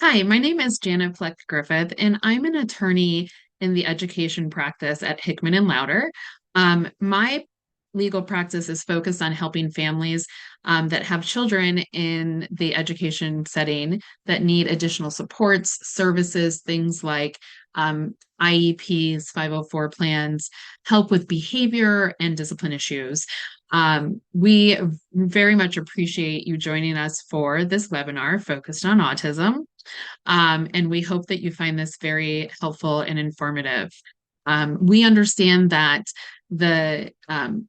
Hi, my name is Janet Fleck Griffith, and I'm an attorney in the education practice at Hickman and Louder. My legal practice is focused on helping families that have children in the education setting that need additional supports, services, things like IEPs, 504 plans, help with behavior and discipline issues. We very much appreciate you joining us for this webinar focused on autism. And we hope that you find this very helpful and informative. We understand that the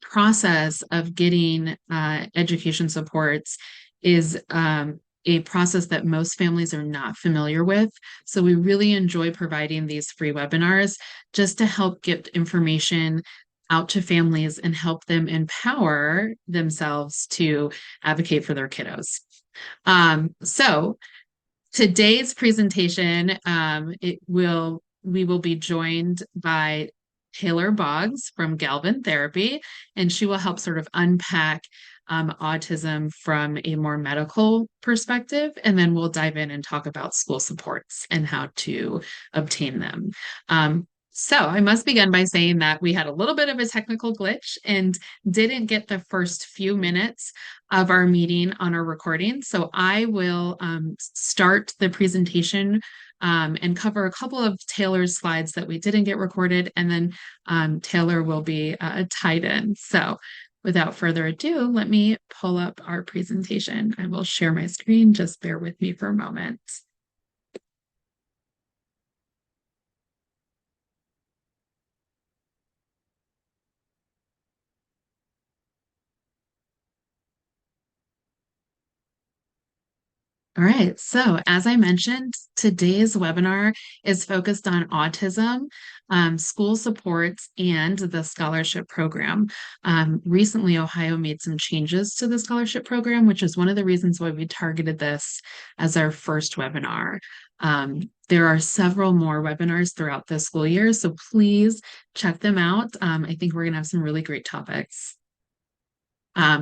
process of getting education supports is a process that most families are not familiar with. So we really enjoy providing these free webinars just to help get information out to families and help them empower themselves to advocate for their kiddos. So today's presentation, we will be joined by Taylor Boggs from Galvin Therapy, and she will help sort of unpack autism from a more medical perspective, and then we'll dive in and talk about school supports and how to obtain them. So I must begin by saying that we had a little bit of a technical glitch and didn't get the first few minutes of our meeting on our recording. So I will start the presentation and cover a couple of Taylor's slides that we didn't get recorded, and then Taylor will be tied in. So without further ado, let me pull up our presentation. I will share my screen. Just bear with me for a moment. All right, so as I mentioned, today's webinar is focused on autism, school supports, and the scholarship program. Recently, Ohio made some changes to the scholarship program, which is one of the reasons why we targeted this as our first webinar. There are several more webinars throughout the school year, so please check them out. I think we're going to have some really great topics.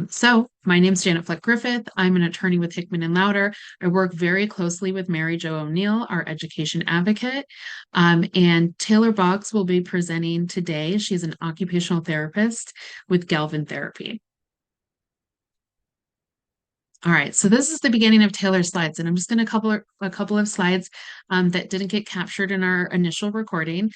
So my name is Janet Fleck Griffith. I'm an attorney with Hickman and Louder. I work very closely with Mary Jo O'Neill, our education advocate. And Taylor Boggs will be presenting today. She's an occupational therapist with Galvin Therapy. All right, so this is the beginning of Taylor's slides, and I'm just going to cover a couple of slides that didn't get captured in our initial recording.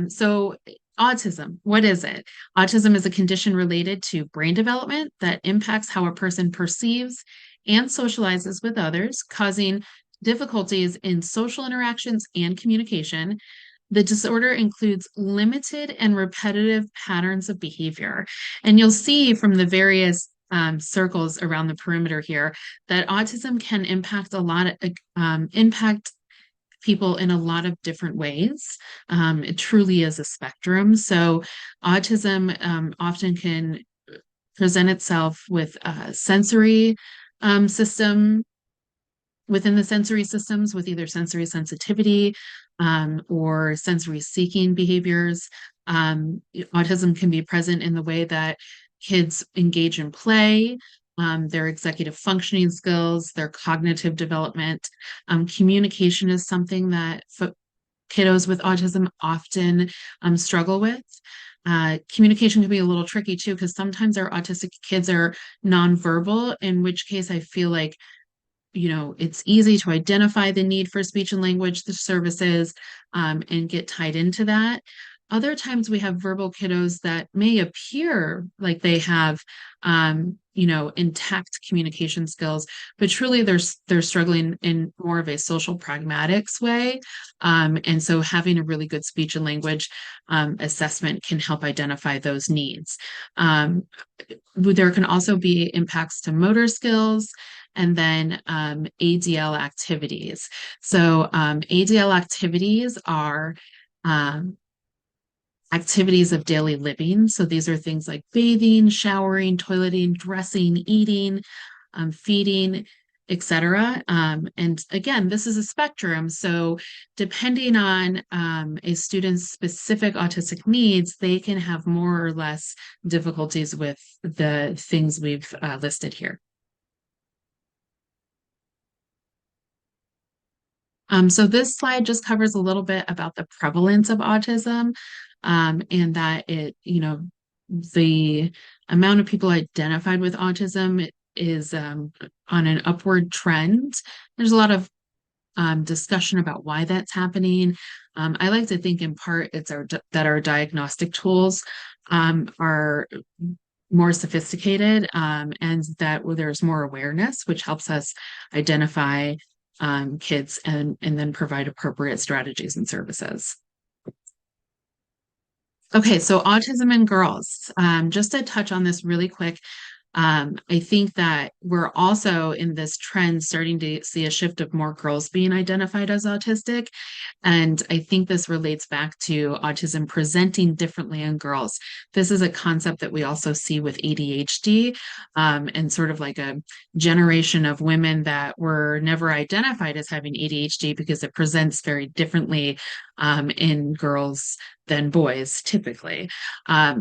So autism, what is it? Autism is a condition related to brain development that impacts how a person perceives and socializes with others, causing difficulties in social interactions and communication. The disorder includes limited and repetitive patterns of behavior. And you'll see from the various circles around the perimeter here that autism can impact impact people in a lot of different ways. It truly is a spectrum. So autism often can present itself with a sensory system within the sensory systems with either sensory sensitivity or sensory seeking behaviors. Autism can be present in the way that kids engage in play, their executive functioning skills, their cognitive development. Communication is something that kiddos with autism often struggle with. Communication can be a little tricky too, because sometimes our autistic kids are nonverbal, in which case I feel like it's easy to identify the need for speech and language services and get tied into that. Other times we have verbal kiddos that may appear like they have, intact communication skills, but truly they're struggling in more of a social pragmatics way. And so having a really good speech and language assessment can help identify those needs. There can also be impacts to motor skills and then ADL activities. So ADL activities are activities of daily living. So these are things like bathing, showering, toileting, dressing, eating, feeding, etc. And again, this is a spectrum. So depending on a student's specific autistic needs, they can have more or less difficulties with the things we've listed here. So this slide just covers a little bit about the prevalence of autism, and that the amount of people identified with autism is on an upward trend. There's a lot of discussion about why that's happening. I like to think in part that our diagnostic tools are more sophisticated, and that there's more awareness, which helps us identify kids and then provide appropriate strategies and services. Okay, so autism in girls. Just to touch on this really quick, I think that we're also in this trend starting to see a shift of more girls being identified as autistic. And I think this relates back to autism presenting differently in girls. This is a concept that we also see with ADHD, and sort of like a generation of women that were never identified as having ADHD because it presents very differently in girls than boys typically.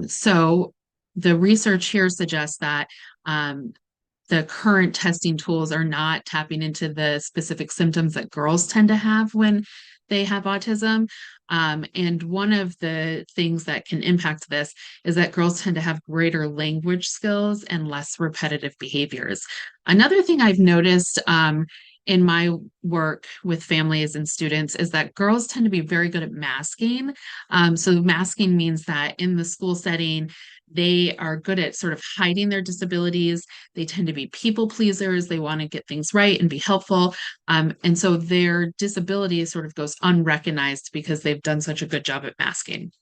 So the research here suggests that the current testing tools are not tapping into the specific symptoms that girls tend to have when they have autism. And one of the things that can impact this is that girls tend to have greater language skills and less repetitive behaviors. Another thing I've noticed in my work with families and students is that girls tend to be very good at masking. So masking means that in the school setting, they are good at sort of hiding their disabilities. They tend to be people pleasers. They want to get things right and be helpful. And so their disability sort of goes unrecognized because they've done such a good job at masking.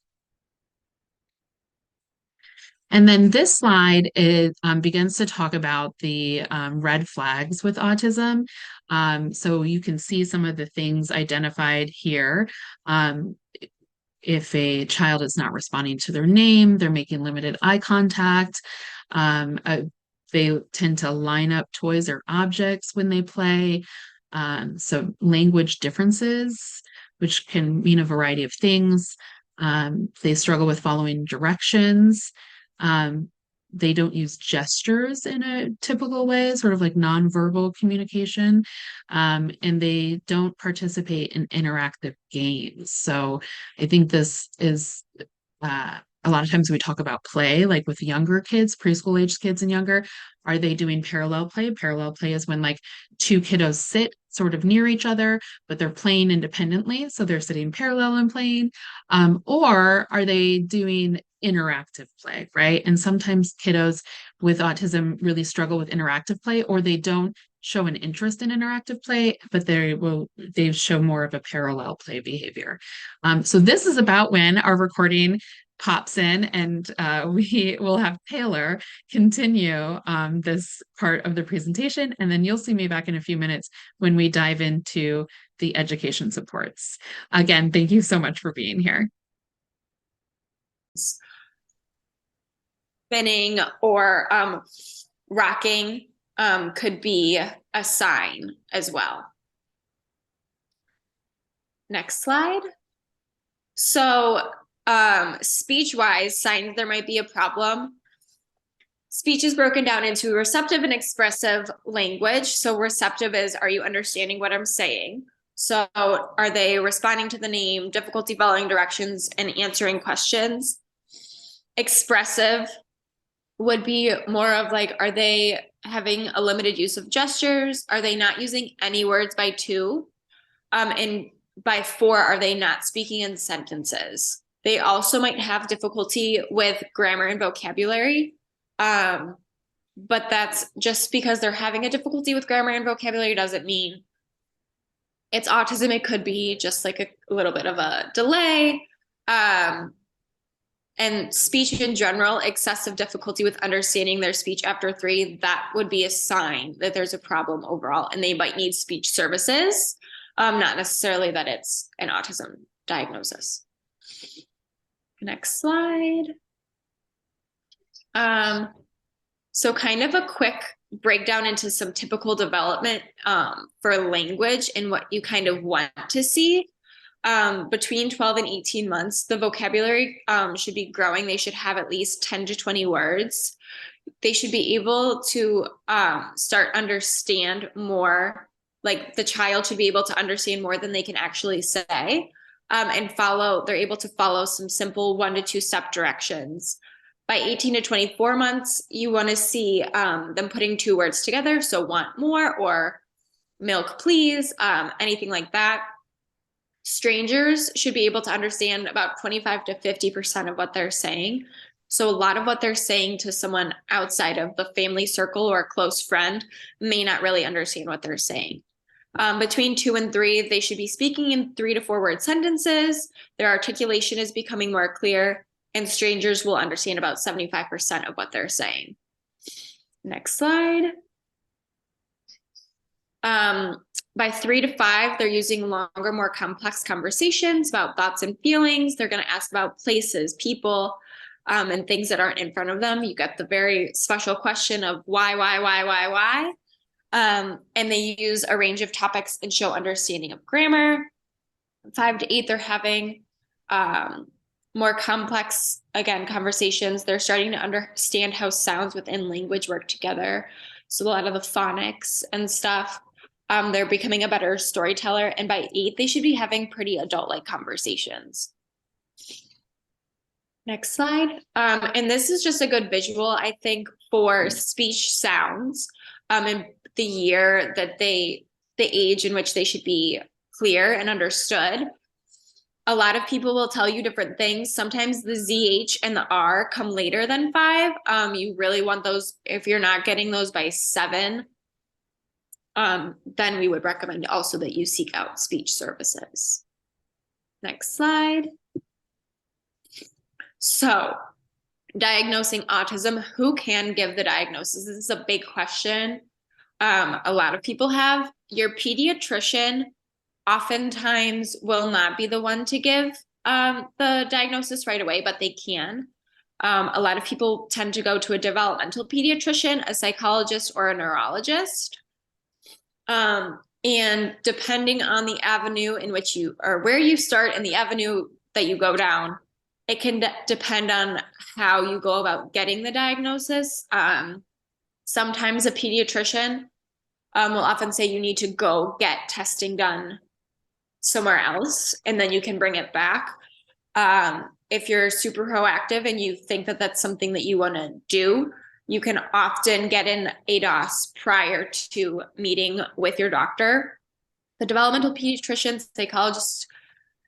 And then this slide begins to talk about the red flags with autism. So you can see some of the things identified here. If a child is not responding to their name, they're making limited eye contact. They tend to line up toys or objects when they play. So language differences, which can mean a variety of things. They struggle with following directions. Um, they don't use gestures in a typical way, sort of like nonverbal communication. And they don't participate in interactive games. So I think this is a lot of times we talk about play, like with younger kids, preschool age kids and younger. Are they doing parallel play? Parallel play is when like two kiddos sit sort of near each other, but they're playing independently. So they're sitting parallel and playing. Or are they doing interactive play, right? And sometimes kiddos with autism really struggle with interactive play, or they don't show an interest in interactive play, but they show more of a parallel play behavior. So this is about when our recording pops in, and we will have Taylor continue this part of the presentation, and then you'll see me back in a few minutes when we dive into the education supports. Again, thank you so much for being here. Spinning or rocking could be a sign as well. Next slide. So speech-wise, signs there might be a problem. Speech is broken down into receptive and expressive language. So receptive is, are you understanding what I'm saying? So are they responding to the name, difficulty following directions, and answering questions? Expressive would be more of like, are they having a limited use of gestures? Are they not using any words by two? And by four, are they not speaking in sentences? They also might have difficulty with grammar and vocabulary. But that's just because they're having a difficulty with grammar and vocabulary doesn't mean it's autism. It could be just like a little bit of a delay. And speech in general, excessive difficulty with understanding their speech after 3, that would be a sign that there's a problem overall, and they might need speech services, not necessarily that it's an autism diagnosis. Next slide. So kind of a quick breakdown into some typical development for language and what you kind of want to see. Between 12 and 18 months, the vocabulary should be growing. They should have at least 10 to 20 words. They should be able to start understand more like the child should be able to understand more than they can actually say, and they're able to follow some simple 1 to 2 step directions. By 18 to 24 months, you want to see them putting 2 words together. So want more or milk, please, anything like that. Strangers should be able to understand about 25 to 50% of what they're saying. So a lot of what they're saying to someone outside of the family circle or a close friend may not really understand what they're saying. Between 2 and 3, they should be speaking in 3 to 4 word sentences. Their articulation is becoming more clear, and strangers will understand about 75% of what they're saying. Next slide. By 3 to 5, they're using longer, more complex conversations about thoughts and feelings. They're going to ask about places, people, and things that aren't in front of them. You get the very special question of why? And they use a range of topics and show understanding of grammar. 5 to 8, they're having more complex, again, conversations. They're starting to understand how sounds within language work together. So a lot of the phonics and stuff. They're becoming a better storyteller. And by 8, they should be having pretty adult-like conversations. Next slide. And this is just a good visual, I think, for speech sounds and the year that the age in which they should be clear and understood. A lot of people will tell you different things. Sometimes the ZH and the R come later than 5. You really want those, if you're not getting those by 7, then we would recommend also that you seek out speech services. Next slide. So, diagnosing autism, who can give the diagnosis? This is a big question. A lot of people have. Your pediatrician oftentimes will not be the one to give the diagnosis right away, but they can. A lot of people tend to go to a developmental pediatrician, a psychologist, or a neurologist. And depending on the avenue in which you, or where you start and the avenue that you go down, it can depend on how you go about getting the diagnosis. Sometimes a pediatrician will often say you need to go get testing done somewhere else, and then you can bring it back. If you're super proactive and you think that that's something that you want to do, you can often get an ADOS prior to meeting with your doctor. The developmental pediatricians, psychologists,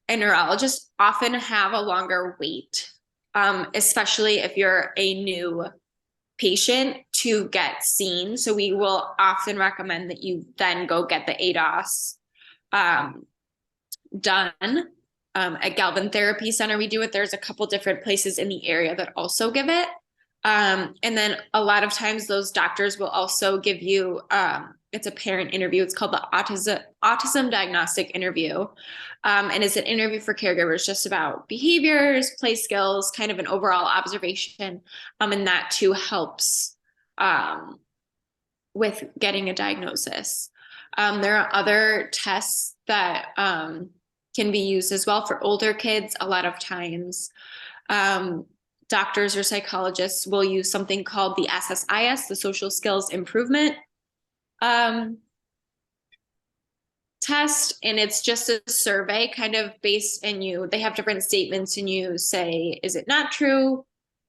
and neurologists often have a longer wait, especially if you're a new patient to get seen. So we will often recommend that you then go get the ADOS done. At Galvin Therapy Center, we do it. There's a couple different places in the area that also give it. And then a lot of times those doctors will also give you, it's a parent interview. It's called the Autism Diagnostic Interview. And it's an interview for caregivers just about behaviors, play skills, kind of an overall observation. And that too helps with getting a diagnosis. There are other tests that can be used as well for older kids. A lot of times, doctors or psychologists will use something called the SSIS, the Social Skills Improvement test. And it's just a survey kind of based in they have different statements and you say, is it not true?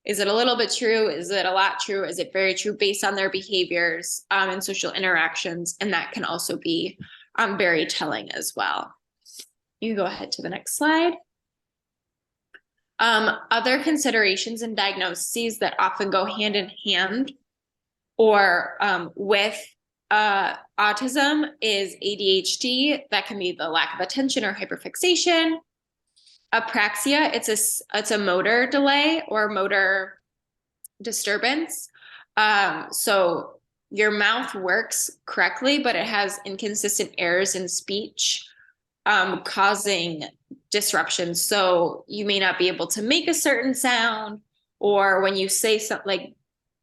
Is it a little bit true? Is it a lot true? Is it very true based on their behaviors and social interactions? And that can also be very telling as well. You can go ahead to the next slide. Other considerations and diagnoses that often go hand in hand or with autism is ADHD. That can be the lack of attention or hyperfixation. Apraxia, it's a motor delay or motor disturbance. So your mouth works correctly, but it has inconsistent errors in speech, causing disruptions. So you may not be able to make a certain sound, or when you say something, like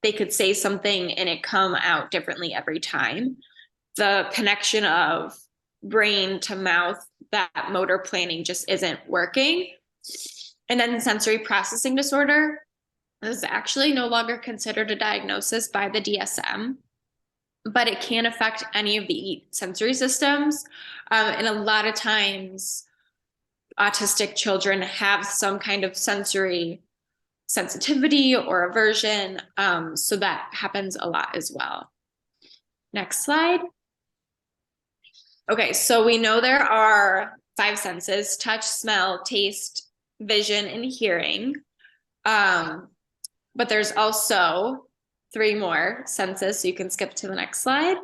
they could say something and it come out differently every time. The connection of brain to mouth, that motor planning just isn't working. And then sensory processing disorder is actually no longer considered a diagnosis by the DSM. but it can affect any of the sensory systems. And a lot of times, autistic children have some kind of sensory sensitivity or aversion. So that happens a lot as well. Next slide. Okay, so we know there are 5 senses: touch, smell, taste, vision, and hearing. But there's also 3 more senses, so you can skip to the next slide.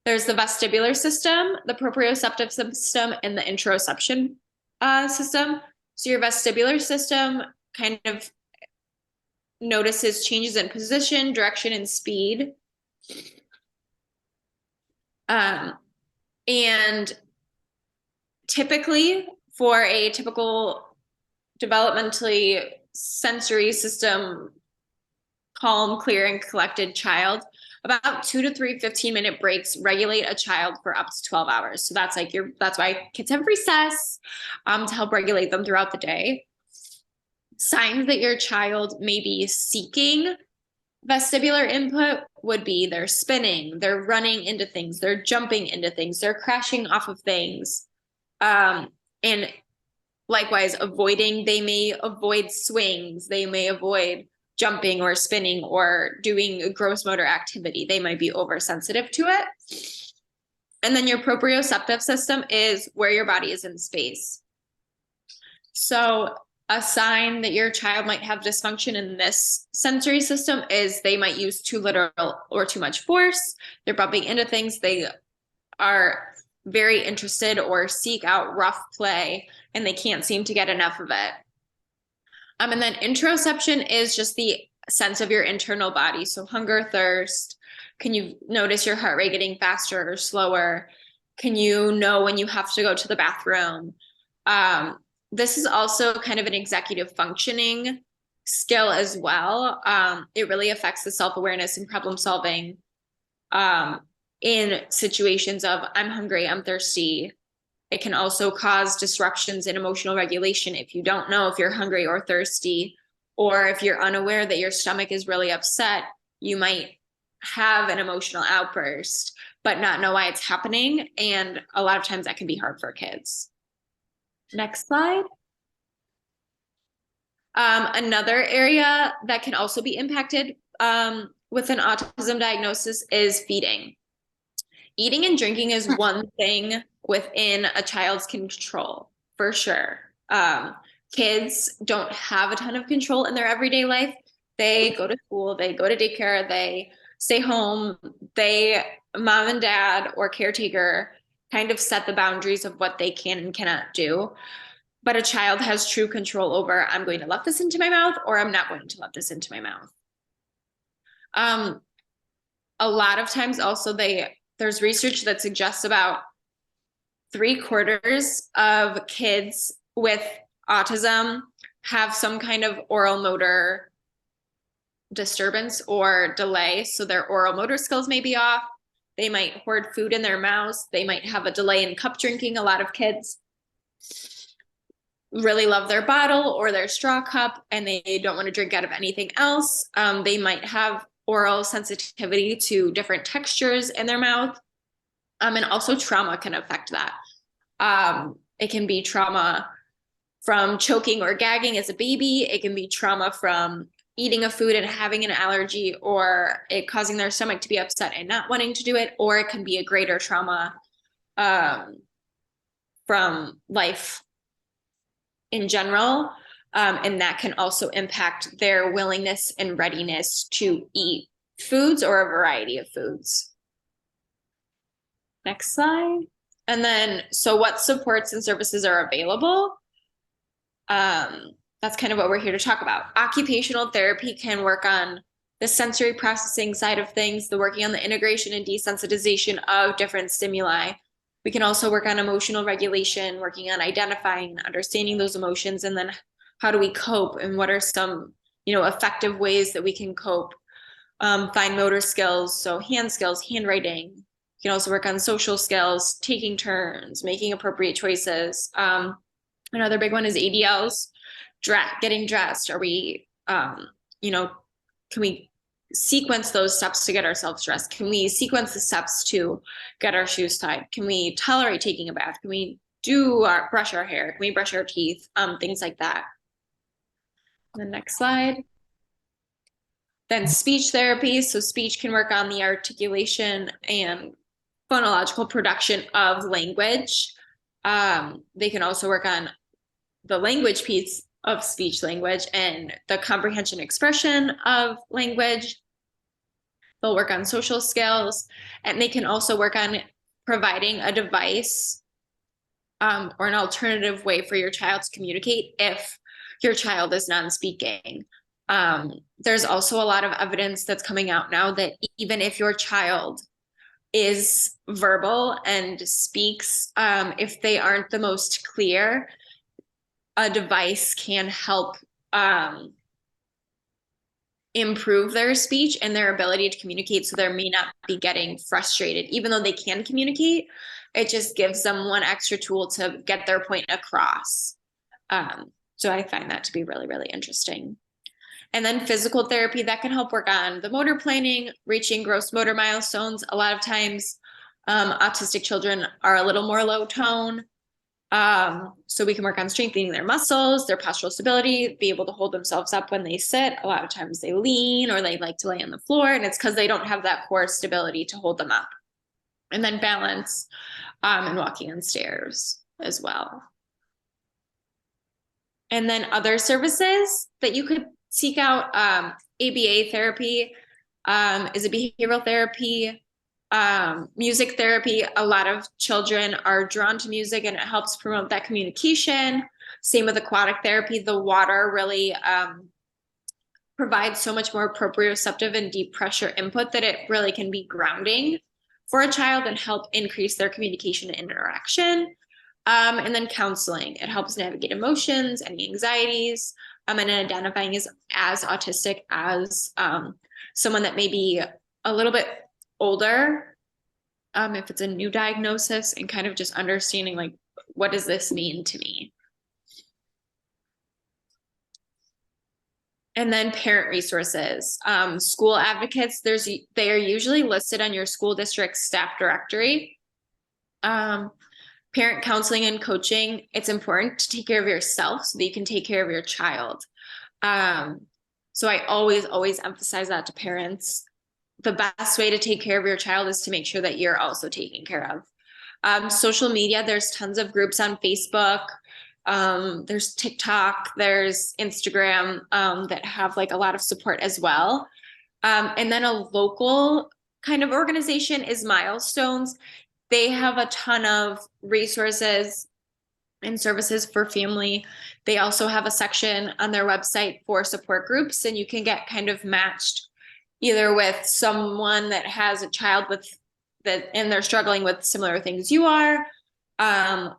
There's the vestibular system, the proprioceptive system, and the interoception system. So your vestibular system kind of notices changes in position, direction, and speed. And typically, for a typical developmentally sensory system, calm, clear, and collected child, about 2 to 3 15-minute breaks regulate a child for up to 12 hours. So that's like that's why kids have recess to help regulate them throughout the day. Signs that your child may be seeking vestibular input would be they're spinning, they're running into things, they're jumping into things, they're crashing off of things. And likewise, they may avoid swings, they may avoid jumping or spinning or doing a gross motor activity. They might be oversensitive to it. And then your proprioceptive system is where your body is in space. So a sign that your child might have dysfunction in this sensory system is they might use too little or too much force. They're bumping into things. They are very interested or seek out rough play, and they can't seem to get enough of it. And then interoception is just the sense of your internal body. So hunger, thirst. Can you notice your heart rate getting faster or slower? Can you know when you have to go to the bathroom? This is also kind of an executive functioning skill as well. It really affects the self-awareness and problem solving in situations of I'm hungry, I'm thirsty. It can also cause disruptions in emotional regulation if you don't know if you're hungry or thirsty, or if you're unaware that your stomach is really upset, you might have an emotional outburst, but not know why it's happening. And a lot of times that can be hard for kids. Next slide. Another area that can also be impacted with an autism diagnosis is feeding. Eating and drinking is one thing within a child's control, for sure. Kids don't have a ton of control in their everyday life. They go to school, they go to daycare, they stay home, mom and dad or caretaker kind of set the boundaries of what they can and cannot do. But a child has true control over, I'm going to let this into my mouth or I'm not going to let this into my mouth. A lot of times also there's research that suggests about 3/4 of kids with autism have some kind of oral motor disturbance or delay. So their oral motor skills may be off. They might hoard food in their mouths. They might have a delay in cup drinking. A lot of kids really love their bottle or their straw cup and they don't want to drink out of anything else. They might have oral sensitivity to different textures in their mouth. And also trauma can affect that. It can be trauma from choking or gagging as a baby. It can be trauma from eating a food and having an allergy or it causing their stomach to be upset and not wanting to do it. Or it can be a greater trauma from life in general. And that can also impact their willingness and readiness to eat foods or a variety of foods. Next slide. And then, so what supports and services are available? That's kind of what we're here to talk about. Occupational therapy can work on the sensory processing side of things, the working on the integration and desensitization of different stimuli. We can also work on emotional regulation, working on identifying and understanding those emotions, and then how do we cope and what are some, effective ways that we can cope. Fine motor skills, so hand skills, handwriting. You can also work on social skills, taking turns, making appropriate choices. Another big one is ADLs, getting dressed? Are we, you know, can we sequence those steps to get ourselves dressed? Can we sequence the steps to get our shoes tied? Can we tolerate taking a bath? Can we brush our hair? Can we brush our teeth? Things like that. The next slide. Then speech therapy. So speech can work on the articulation and phonological production of language. They can also work on the language piece of speech language and the comprehension expression of language. They'll work on social skills, and they can also work on providing a device or an alternative way for your child to communicate if your child is non-speaking. There's also a lot of evidence that's coming out now that even if your child is verbal and speaks, if they aren't the most clear, a device can help improve their speech and their ability to communicate, so they may not be getting frustrated. Even though they can communicate, it just gives them one extra tool to get their point across. So I find that to be really, really interesting. And then physical therapy, that can help work on the motor planning, reaching gross motor milestones. A lot of times, autistic children are a little more low tone. So we can work on strengthening their muscles, their postural stability, be able to hold themselves up when they sit. A lot of times they lean or they like to lay on the floor, and it's because they don't have that core stability to hold them up. And then balance and walking on stairs as well. And then other services that you could seek out, ABA therapy is a behavioral therapy. Music therapy, a lot of children are drawn to music and it helps promote that communication. Same with aquatic therapy. The water really provides so much more proprioceptive and deep pressure input that it really can be grounding for a child and help increase their communication and interaction. And then counseling, it helps navigate emotions, any anxieties, and identifying as autistic as someone that may be a little bit older, if it's a new diagnosis, and kind of just understanding, like, what does this mean to me? And then parent resources, school advocates, they are usually listed on your school district staff directory. Parent counseling and coaching, it's important to take care of yourself so that you can take care of your child. So I always emphasize that to parents. The best way to take care of your child is to make sure that you're also taken care of. Social media, there's tons of groups on Facebook. There's TikTok, there's Instagram that have like a lot of support as well. And then a local kind of organization is Milestones. They have a ton of resources and services for family. They also have a section on their website for support groups, and you can get kind of matched either with someone that has a child with that and they're struggling with similar things you are, and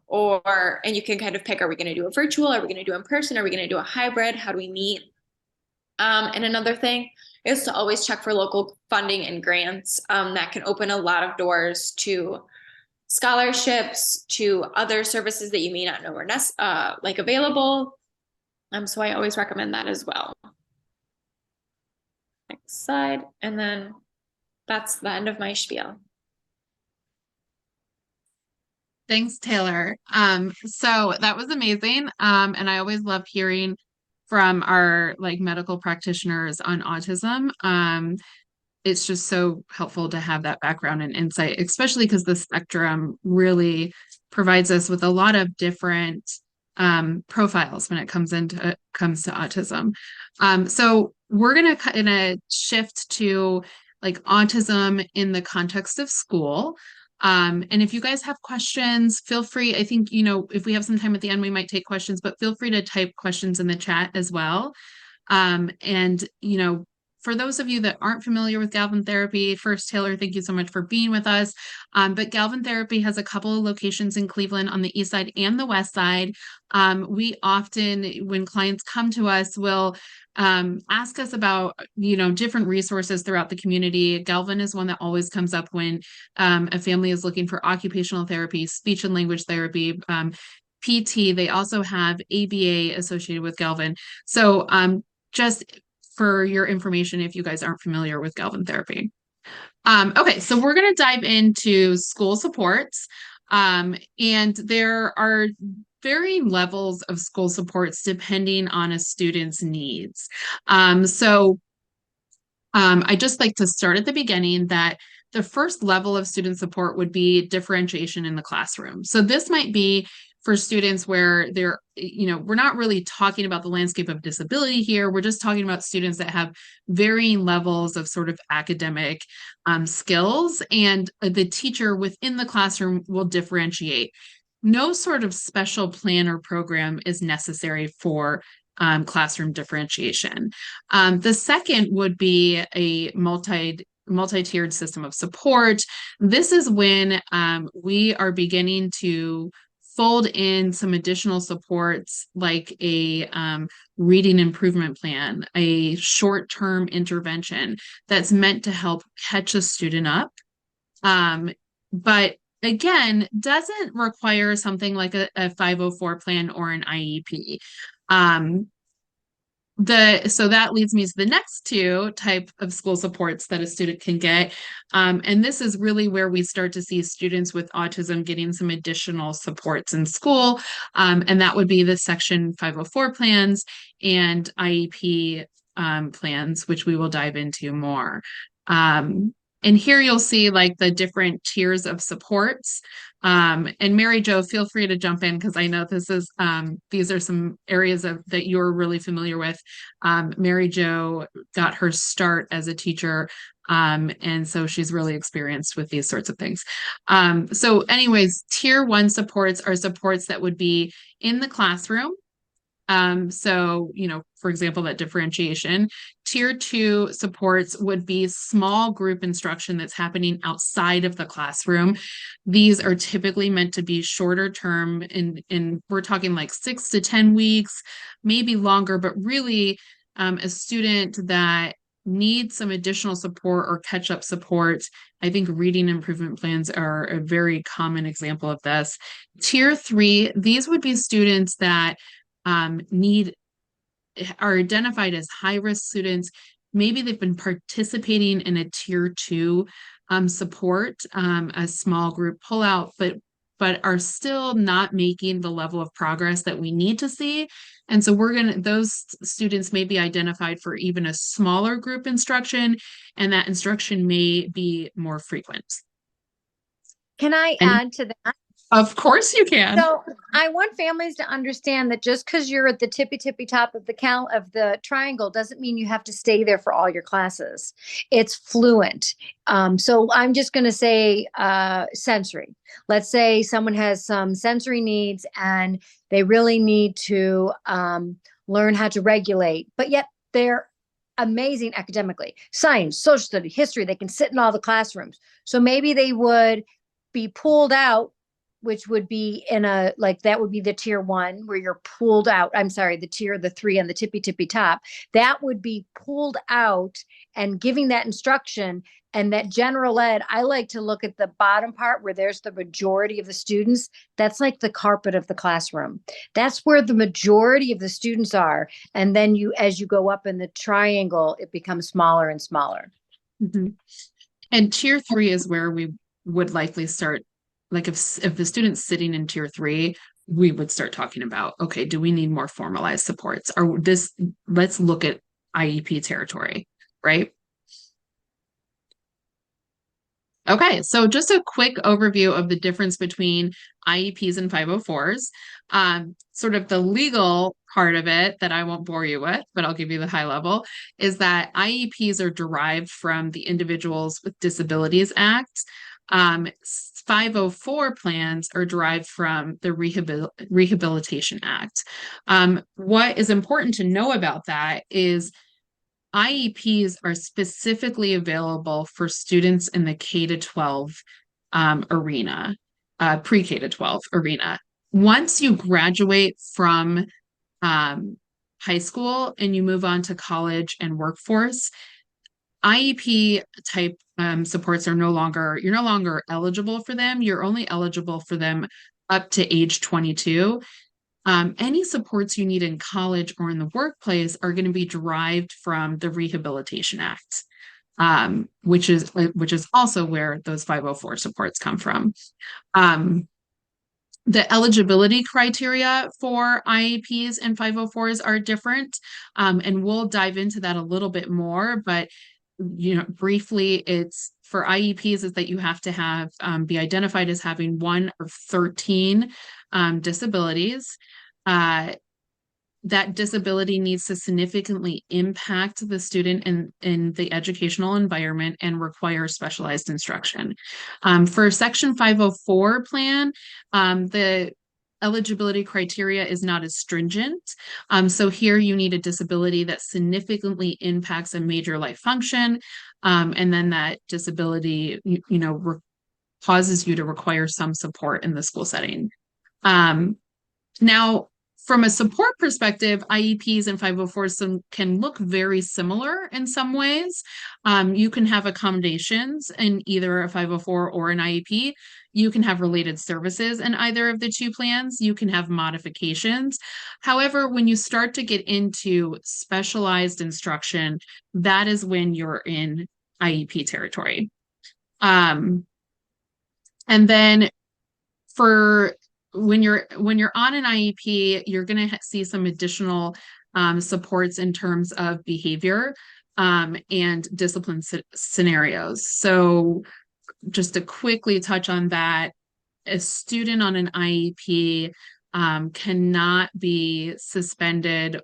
you can kind of pick, are we going to do a virtual? Are we going to do in person? Are we going to do a hybrid? How do we meet? And another thing is to always check for local funding and grants. That can open a lot of doors to scholarships, to other services that you may not know are like available. So I always recommend that as well. Next slide. And then that's the end of my spiel. Thanks, Taylor. So that was amazing. And I always love hearing from our like medical practitioners on autism. It's just so helpful to have that background and insight, especially because the spectrum really provides us with a lot of different profiles when it comes to autism. So we're gonna shift to like autism in the context of school. And if you guys have questions, feel free. I think, if we have some time at the end, we might take questions, but feel free to type questions in the chat as well. And for those of you that aren't familiar with Galvin Therapy, first, Taylor, thank you so much for being with us. But Galvin Therapy has a couple of locations in Cleveland on the east side and the west side. We often, when clients come to us, will ask us about, different resources throughout the community. Galvin is one that always comes up when a family is looking for occupational therapy, speech and language therapy, PT. They also have ABA associated with Galvin. So just for your information, if you guys aren't familiar with Galvin therapy. Okay, so we're going to dive into school supports. And there are varying levels of school supports depending on a student's needs. I just like to start at the beginning that the first level of student support would be differentiation in the classroom. So this might be for students where they're, we're not really talking about the landscape of disability here. We're just talking about students that have varying levels of sort of academic skills, and the teacher within the classroom will differentiate. No sort of special plan or program is necessary for classroom differentiation. The second would be a multi-tiered system of support. This is when we are beginning to fold in some additional supports like a reading improvement plan, a short-term intervention that's meant to help catch a student up. But again, doesn't require something like a 504 plan or an IEP. So that leads me to the next two type of school supports that a student can get. And this is really where we start to see students with autism getting some additional supports in school. And that would be the Section 504 plans and IEP plans, which we will dive into more. And here you'll see like the different tiers of supports. And Mary Jo, feel free to jump in because I know these are some areas that you're really familiar with. Mary Jo got her start as a teacher, and so she's really experienced with these sorts of things. So anyways, tier 1 supports are supports that would be in the classroom. So, for example, that differentiation. Tier 2 supports would be small group instruction that's happening outside of the classroom. These are typically meant to be shorter term, and we're talking like 6 to 10 weeks, maybe longer, but really a student that needs some additional support or catch-up support. I think reading improvement plans are a very common example of this. Tier 3, these would be students that are identified as high-risk students. Maybe they've been participating in a tier 2 support, a small group pullout, but are still not making the level of progress that we need to see. And so those students may be identified for even a smaller group instruction, and that instruction may be more frequent. Can I add to that? Of course you can. So I want families to understand that just because you're at the tippy top of the triangle doesn't mean you have to stay there for all your classes. It's fluent. So I'm just going to say sensory. Let's say someone has some sensory needs and they really need to learn how to regulate, but yet they're amazing academically. Science, social study, history, they can sit in all the classrooms. So maybe they would be pulled out, which would be that would be the tier 1 where you're pulled out. I'm sorry, the 3 on the tippy top. That would be pulled out and giving that instruction. And that general ed, I like to look at the bottom part where there's the majority of the students. That's like the carpet of the classroom. That's where the majority of the students are. And then as you go up in the triangle, it becomes smaller and smaller. Mm-hmm. And tier 3 is where we would likely start. Like if the student's sitting in tier 3, we would start talking about, okay, do we need more formalized supports? Let's look at IEP territory, right? Okay, so just a quick overview of the difference between IEPs and 504s. Sort of the legal part of it that I won't bore you with, but I'll give you the high level, is that IEPs are derived from the Individuals with Disabilities Act. 504 plans are derived from the Rehabilitation Act. What is important to know about that is IEPs are specifically available for students in the K-12 arena, pre-K to 12 arena. Once you graduate from high school and you move on to college and workforce, IEP type supports you're no longer eligible for them. You're only eligible for them up to age 22. Any supports you need in college or in the workplace are going to be derived from the Rehabilitation Act, which is also where those 504 supports come from. The eligibility criteria for IEPs and 504s are different, and we'll dive into that a little bit more. But briefly, it's for IEPs is that you have to have be identified as having one of 13 disabilities. That disability needs to significantly impact the student in the educational environment and require specialized instruction. For Section 504 plan, the eligibility criteria is not as stringent. So here you need a disability that significantly impacts a major life function, and then that disability, causes you to require some support in the school setting. Now, from a support perspective, IEPs and 504s can look very similar in some ways. You can have accommodations in either a 504 or an IEP. You can have related services in either of the two plans. You can have modifications. However, when you start to get into specialized instruction, that is when you're in IEP territory. And then for when you're on an IEP, you're going to see some additional supports in terms of behavior and discipline scenarios. So just to quickly touch on that, a student on an IEP cannot be suspended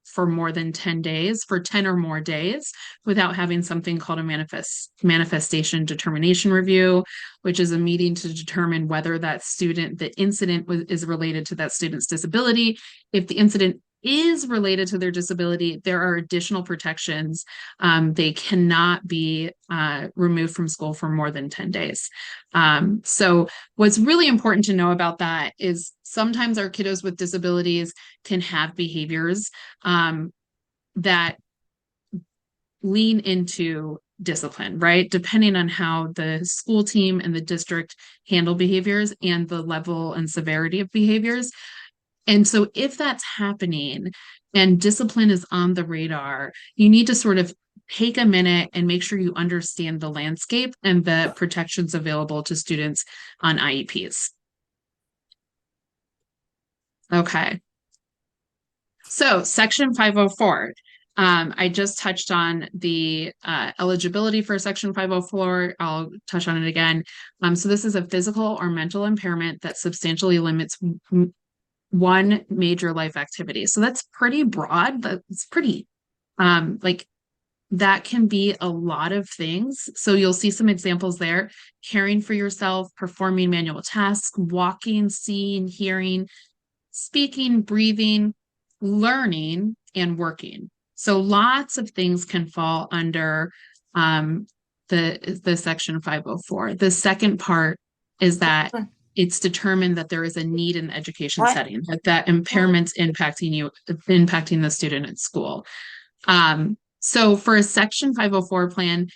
for more than 10 days, for 10 or more days, without having something called a manifestation determination review, which is a meeting to determine whether the incident is related to that student's disability. If the incident is related to their disability, there are additional protections. They cannot be removed from school for more than 10 days. So what's really important to know about that is sometimes our kiddos with disabilities can have behaviors that lean into discipline, right? Depending on how the school team and the district handle behaviors and the level and severity of behaviors. And so if that's happening and discipline is on the radar, you need to sort of take a minute and make sure you understand the landscape and the protections available to students on IEPs. Okay. So Section 504. I just touched on the eligibility for Section 504. I'll touch on it again. So this is a physical or mental impairment that substantially limits one major life activity. So that's pretty broad, but it's pretty that can be a lot of things. So you'll see some examples there: caring for yourself, performing manual tasks, walking, seeing, hearing, speaking, breathing, learning, and working. So lots of things can fall under the Section 504. The second part is that it's determined that there is a need in the education setting, that impairment's impacting the student at school. So for a Section 504 plan,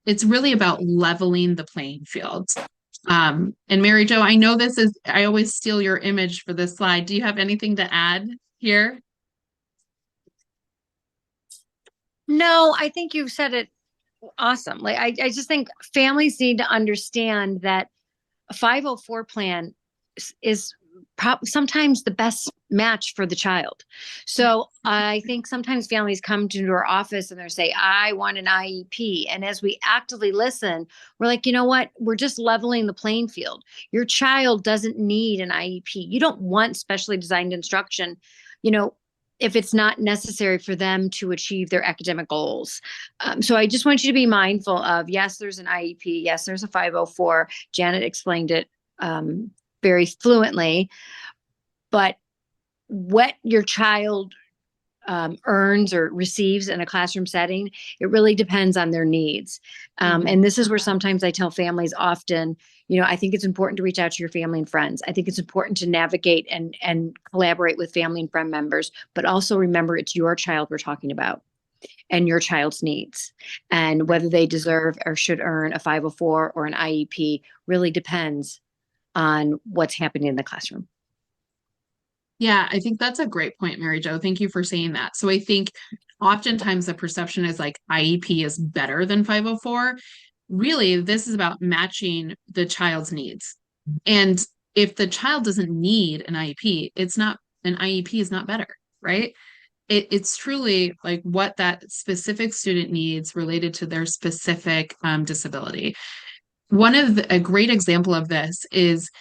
it's really about leveling the playing field. And Mary Jo, I know I always steal your image for this slide. Do you have anything to add here? No, I think you've said it awesome. I just think families need to understand that a 504 plan is sometimes the best match for the child. So I think sometimes families come to our office and they say, I want an IEP. And as we actively listen, we're like, you know what? We're just leveling the playing field. Your child doesn't need an IEP. You don't want specially designed instruction, if it's not necessary for them to achieve their academic goals. So I just want you to be mindful of, yes, there's an IEP. Yes, there's a 504. Janet explained it very fluently, but what your child earns or receives in a classroom setting, it really depends on their needs. And this is where sometimes I tell families often, I think it's important to reach out to your family and friends. I think it's important to navigate and collaborate with family and friend members, but also remember it's your child we're talking about and your child's needs. And whether they deserve or should earn a 504 or an IEP really depends on what's happening in the classroom. Yeah, I think that's a great point, Mary Jo. Thank you for saying that. So I think oftentimes the perception is like IEP is better than 504. Really, this is about matching the child's needs. And if the child doesn't need an IEP, an IEP is not better, right? It's truly like what that specific student needs related to their specific disability. A great example of this is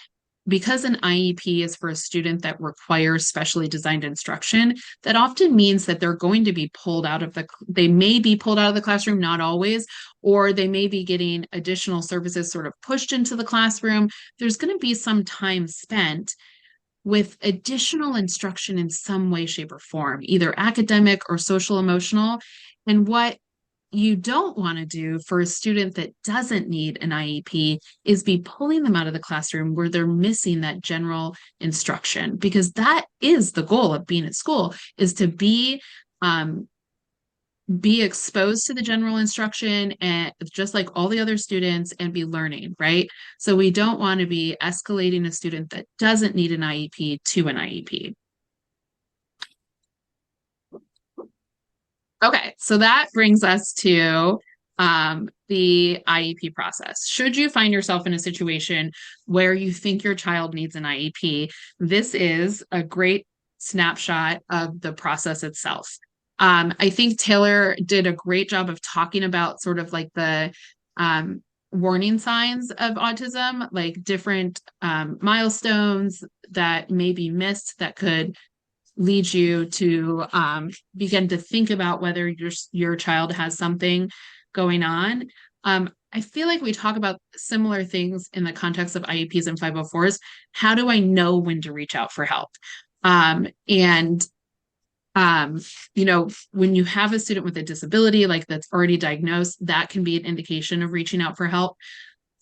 because an IEP is for a student that requires specially designed instruction, that often means that they're going to be they may be pulled out of the classroom, not always, or they may be getting additional services sort of pushed into the classroom. There's going to be some time spent with additional instruction in some way, shape, or form, either academic or social emotional. And what you don't want to do for a student that doesn't need an IEP is be pulling them out of the classroom where they're missing that general instruction, because that is the goal of being at school, is to be exposed to the general instruction and just like all the other students and be learning, right? So we don't want to be escalating a student that doesn't need an IEP to an IEP. Okay, so that brings us to the IEP process. Should you find yourself in a situation where you think your child needs an IEP, this is a great snapshot of the process itself. I think Taylor did a great job of talking about sort of like the warning signs of autism, like different milestones that may be missed that could lead you to begin to think about whether your child has something going on. I feel like we talk about similar things in the context of IEPs and 504s. How do I know when to reach out for help? When you have a student with a disability like that's already diagnosed, that can be an indication of reaching out for help.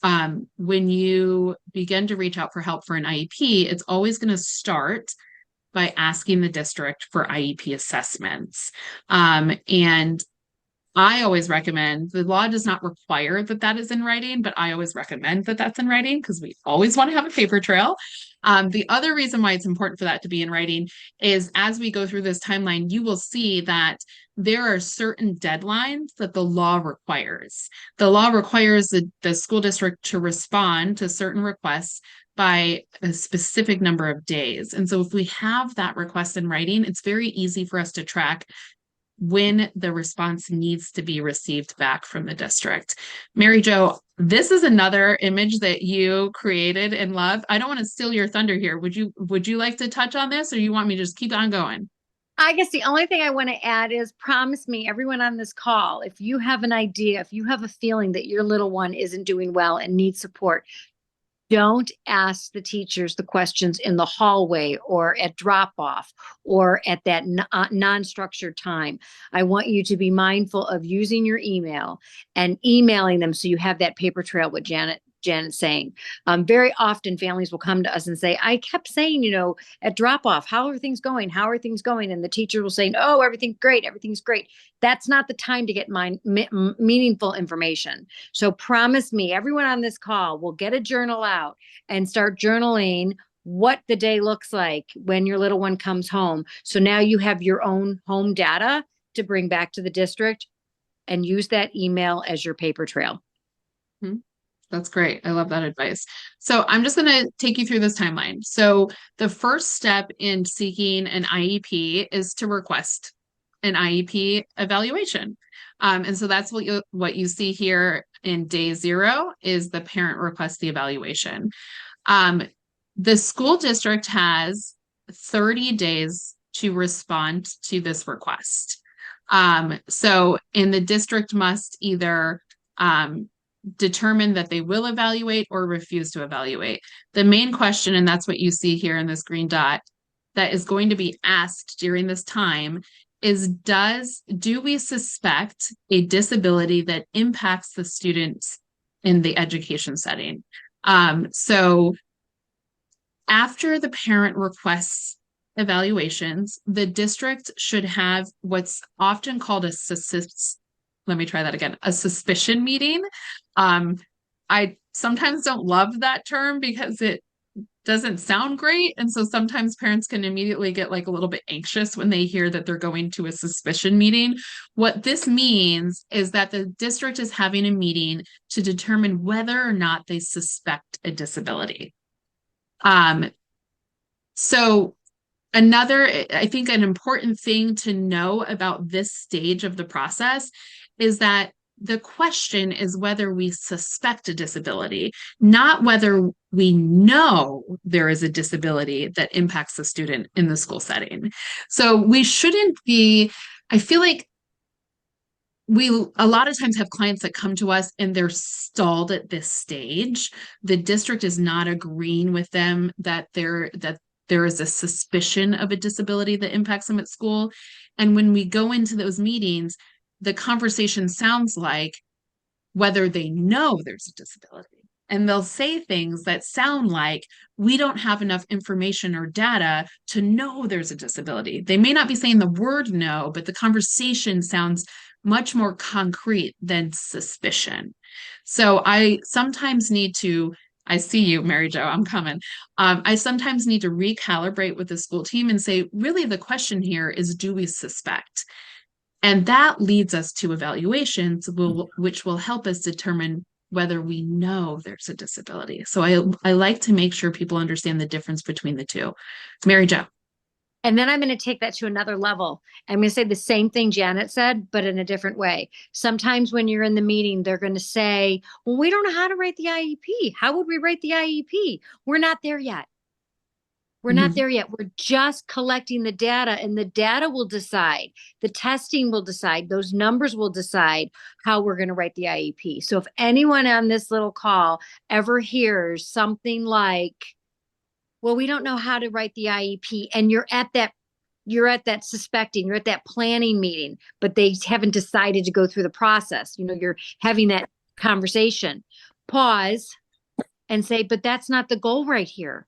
When you begin to reach out for help for an IEP, it's always going to start by asking the district for IEP assessments. And I always recommend, the law does not require that is in writing, but I always recommend that that's in writing because we always want to have a paper trail. The other reason why it's important for that to be in writing is as we go through this timeline, you will see that there are certain deadlines that the law requires. The law requires the school district to respond to certain requests by a specific number of days. And so if we have that request in writing, it's very easy for us to track when the response needs to be received back from the district. Mary Jo, this is another image that you created and love. I don't want to steal your thunder here. Would you like to touch on this, or you want me to just keep on going? I guess the only thing I want to add is promise me, everyone on this call, if you have an idea, if you have a feeling that your little one isn't doing well and needs support, don't ask the teachers the questions in the hallway or at drop off or at that non-structured time. I want you to be mindful of using your email and emailing them so you have that paper trail with Janet's saying. Very often families will come to us and say, I kept saying, at drop off, how are things going? How are things going? And the teacher will say, oh, everything's great. Everything's great. That's not the time to get meaningful information. So promise me, everyone on this call will get a journal out and start journaling what the day looks like when your little one comes home. So now you have your own home data to bring back to the district and use that email as your paper trail. Mm-hmm. That's great. I love that advice. So I'm just going to take you through this timeline. So the first step in seeking an IEP is to request an IEP evaluation. And so that's what you see here in day 0 is the parent requests the evaluation. The school district has 30 days to respond to this request. And the district must either determine that they will evaluate or refuse to evaluate. The main question, and that's what you see here in this green dot, that is going to be asked during this time is, do we suspect a disability that impacts the students in the education setting? So after the parent requests evaluations, the district should have what's often called a suspicion meeting. I sometimes don't love that term because it doesn't sound great. And so sometimes parents can immediately get like a little bit anxious when they hear that they're going to a suspicion meeting. What this means is that the district is having a meeting to determine whether or not they suspect a disability. So I think an important thing to know about this stage of the process is that the question is whether we suspect a disability, not whether we know there is a disability that impacts the student in the school setting. So we shouldn't be, I feel like we a lot of times have clients that come to us and they're stalled at this stage. The district is not agreeing with them that there is a suspicion of a disability that impacts them at school. And when we go into those meetings, the conversation sounds like whether they know there's a disability. And they'll say things that sound like, we don't have enough information or data to know there's a disability. They may not be saying the word no, but the conversation sounds much more concrete than suspicion. So I sometimes need to, I see you, Mary Jo, I'm coming. I sometimes need to recalibrate with the school team and say, really, the question here is, do we suspect? And that leads us to evaluations, which will help us determine whether we know there's a disability. So I like to make sure people understand the difference between the two. Mary Jo. And then I'm going to take that to another level. I'm going to say the same thing Janet said, but in a different way. Sometimes when you're in the meeting, they're going to say, well, we don't know how to write the IEP. How would we write the IEP? We're not there yet. We're not there yet. We're just collecting the data, and the data will decide. The testing will decide. Those numbers will decide how we're going to write the IEP. So if anyone on this little call ever hears something like, well, we don't know how to write the IEP, and you're at that suspecting, you're at that planning meeting, but they haven't decided to go through the process. You're having that conversation. Pause and say, but that's not the goal right here.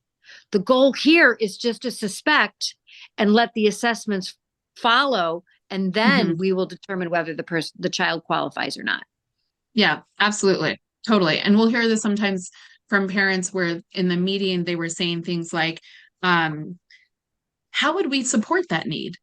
The goal here is just to suspect and let the assessments follow, and then we will determine whether the child qualifies or not. Yeah, absolutely. Totally. And we'll hear this sometimes from parents where in the meeting they were saying things like, how would we support that need?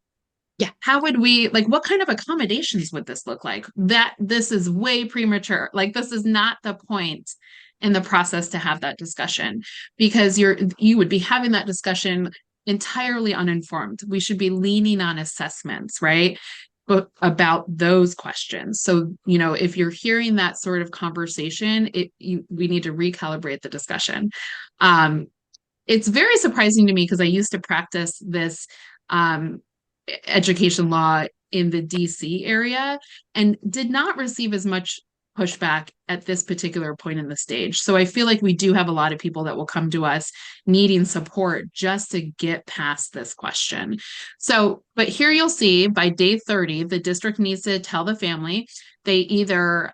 Yeah. How would we, like, what kind of accommodations would this look like? That this is way premature. Like, this is not the point in the process to have that discussion, because you would be having that discussion entirely uninformed. We should be leaning on assessments, right? But about those questions. So, if you're hearing that sort of conversation, we need to recalibrate the discussion. It's very surprising to me because I used to practice this education law in the DC area and did not receive as much pushback at this particular point in the stage. So I feel like we do have a lot of people that will come to us needing support just to get past this question. So, but here you'll see by day 30, the district needs to tell the family they either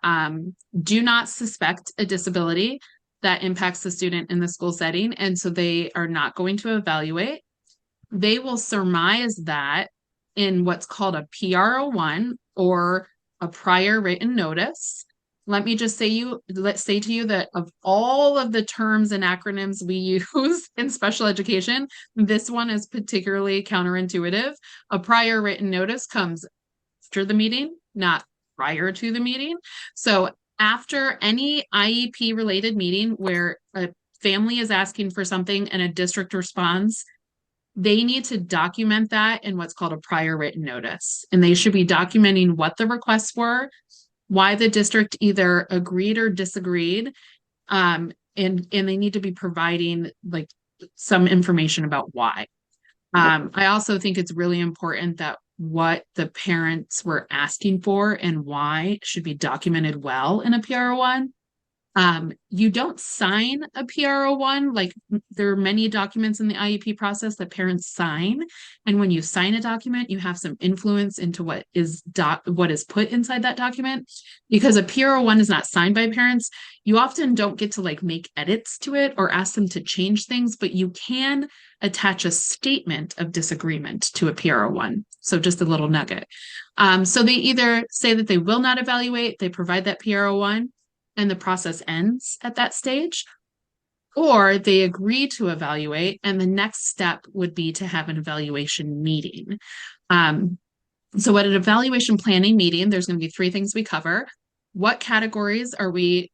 do not suspect a disability that impacts the student in the school setting, and so they are not going to evaluate. They will surmise that in what's called a PRO1 or a prior written notice. Let me just let's say to you that of all of the terms and acronyms we use in special education, this one is particularly counterintuitive. A prior written notice comes after the meeting, not prior to the meeting. So after any IEP related meeting where a family is asking for something and a district responds, they need to document that in what's called a prior written notice. And they should be documenting what the requests were, why the district either agreed or disagreed, and they need to be providing like some information about why. I also think it's really important that what the parents were asking for and why should be documented well in a PRO1. You don't sign a PRO1. Like, there are many documents in the IEP process that parents sign. And when you sign a document, you have some influence into what is put inside that document. Because a PRO1 is not signed by parents, you often don't get to like make edits to it or ask them to change things, but you can attach a statement of disagreement to a PRO1. So just a little nugget. So they either say that they will not evaluate, they provide that PRO1, and the process ends at that stage. or they agree to evaluate, and the next step would be to have an evaluation meeting. So at an evaluation planning meeting, there's going to be three things we cover. What categories are we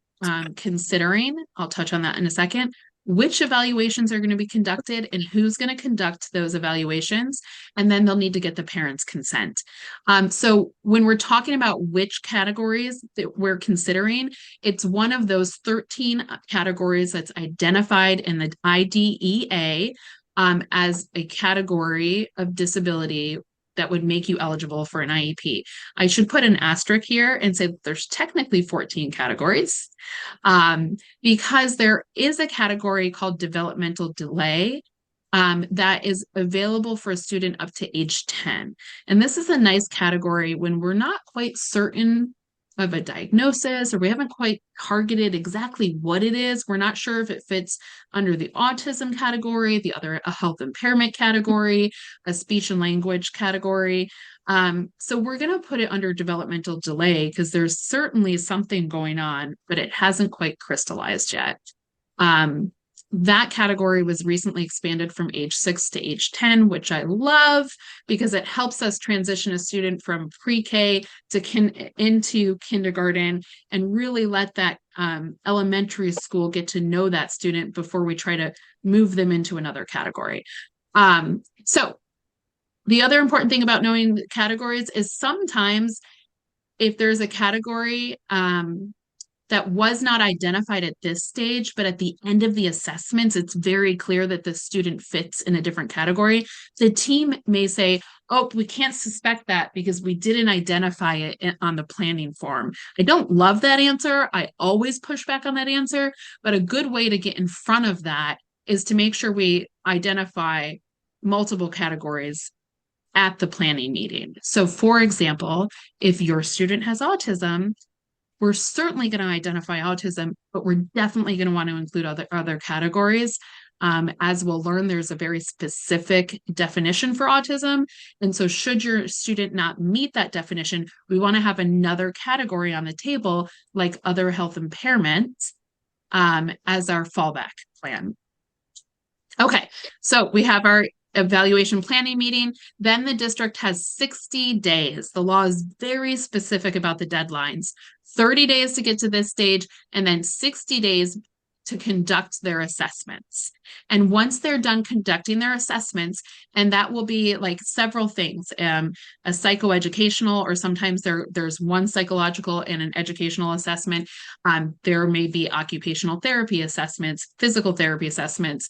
considering? I'll touch on that in a second. Which evaluations are going to be conducted and who's going to conduct those evaluations? And then they'll need to get the parents' consent. So when we're talking about which categories that we're considering, it's one of those 13 categories that's identified in the IDEA as a category of disability that would make you eligible for an IEP. I should put an asterisk here and say that there's technically 14 categories because there is a category called developmental delay that is available for a student up to age 10. And this is a nice category when we're not quite certain of a diagnosis, or we haven't quite targeted exactly what it is. We're not sure if it fits under the autism category, a health impairment category, a speech and language category. So we're going to put it under developmental delay because there's certainly something going on, but it hasn't quite crystallized yet. That category was recently expanded from age 6 to age 10, which I love because it helps us transition a student from pre-K to into kindergarten and really let that elementary school get to know that student before we try to move them into another category. So the other important thing about knowing the categories is sometimes if there's a category that was not identified at this stage, but at the end of the assessments, it's very clear that the student fits in a different category. The team may say, oh, we can't suspect that because we didn't identify it on the planning form. I don't love that answer. I always push back on that answer, but a good way to get in front of that is to make sure we identify multiple categories at the planning meeting. So for example, if your student has autism, we're certainly going to identify autism, but we're definitely going to want to include other categories. As we'll learn, there's a very specific definition for autism. And so should your student not meet that definition, we want to have another category on the table, like other health impairments, as our fallback plan. Okay, so we have our evaluation planning meeting. Then the district has 60 days. The law is very specific about the deadlines. 30 days to get to this stage, and then 60 days to conduct their assessments. And once they're done conducting their assessments, and that will be like several things, a psychoeducational, or sometimes there's one psychological and an educational assessment. There may be occupational therapy assessments, physical therapy assessments,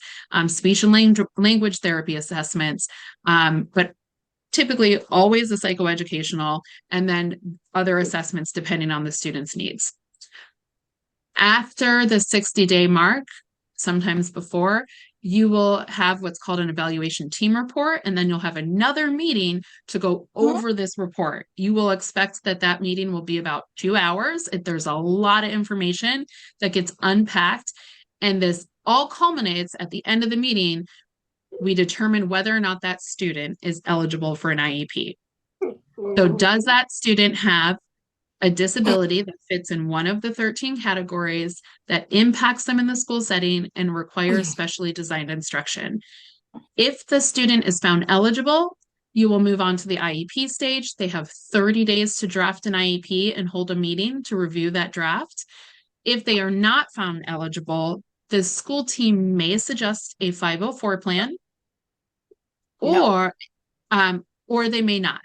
speech and language therapy assessments, but typically always a psychoeducational, and then other assessments depending on the student's needs. After the 60-day mark, sometimes before, you will have what's called an evaluation team report, and then you'll have another meeting to go over this report. You will expect that that meeting will be about 2 hours. There's a lot of information that gets unpacked, and this all culminates at the end of the meeting. We determine whether or not that student is eligible for an IEP. So does that student have a disability that fits in one of the 13 categories that impacts them in the school setting and requires specially designed instruction? If the student is found eligible, you will move on to the IEP stage. They have 30 days to draft an IEP and hold a meeting to review that draft. If they are not found eligible, the school team may suggest a 504 plan, or they may not.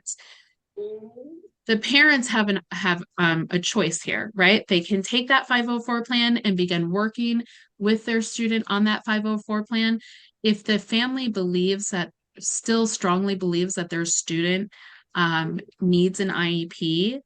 The parents have a choice here, right? They can take that 504 plan and begin working with their student on that 504 plan. If the family still strongly believes that their student needs an IEP,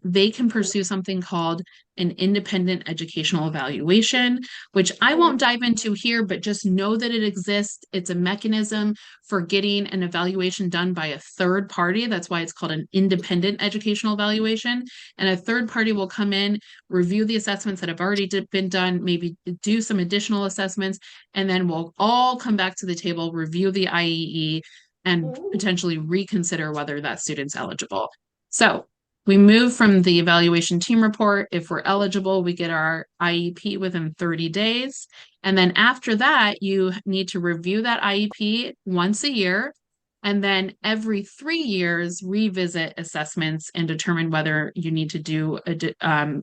they can pursue something called an independent educational evaluation, which I won't dive into here, but just know that it exists. It's a mechanism for getting an evaluation done by a third party. That's why it's called an independent educational evaluation. And a third party will come in, review the assessments that have already been done, maybe do some additional assessments, and then we'll all come back to the table, review the IEE, and potentially reconsider whether that student's eligible. So We move from the evaluation team report. If we're eligible, we get our IEP within 30 days. And then after that, you need to review that IEP once a year. And then every 3 years, revisit assessments and determine whether you need to do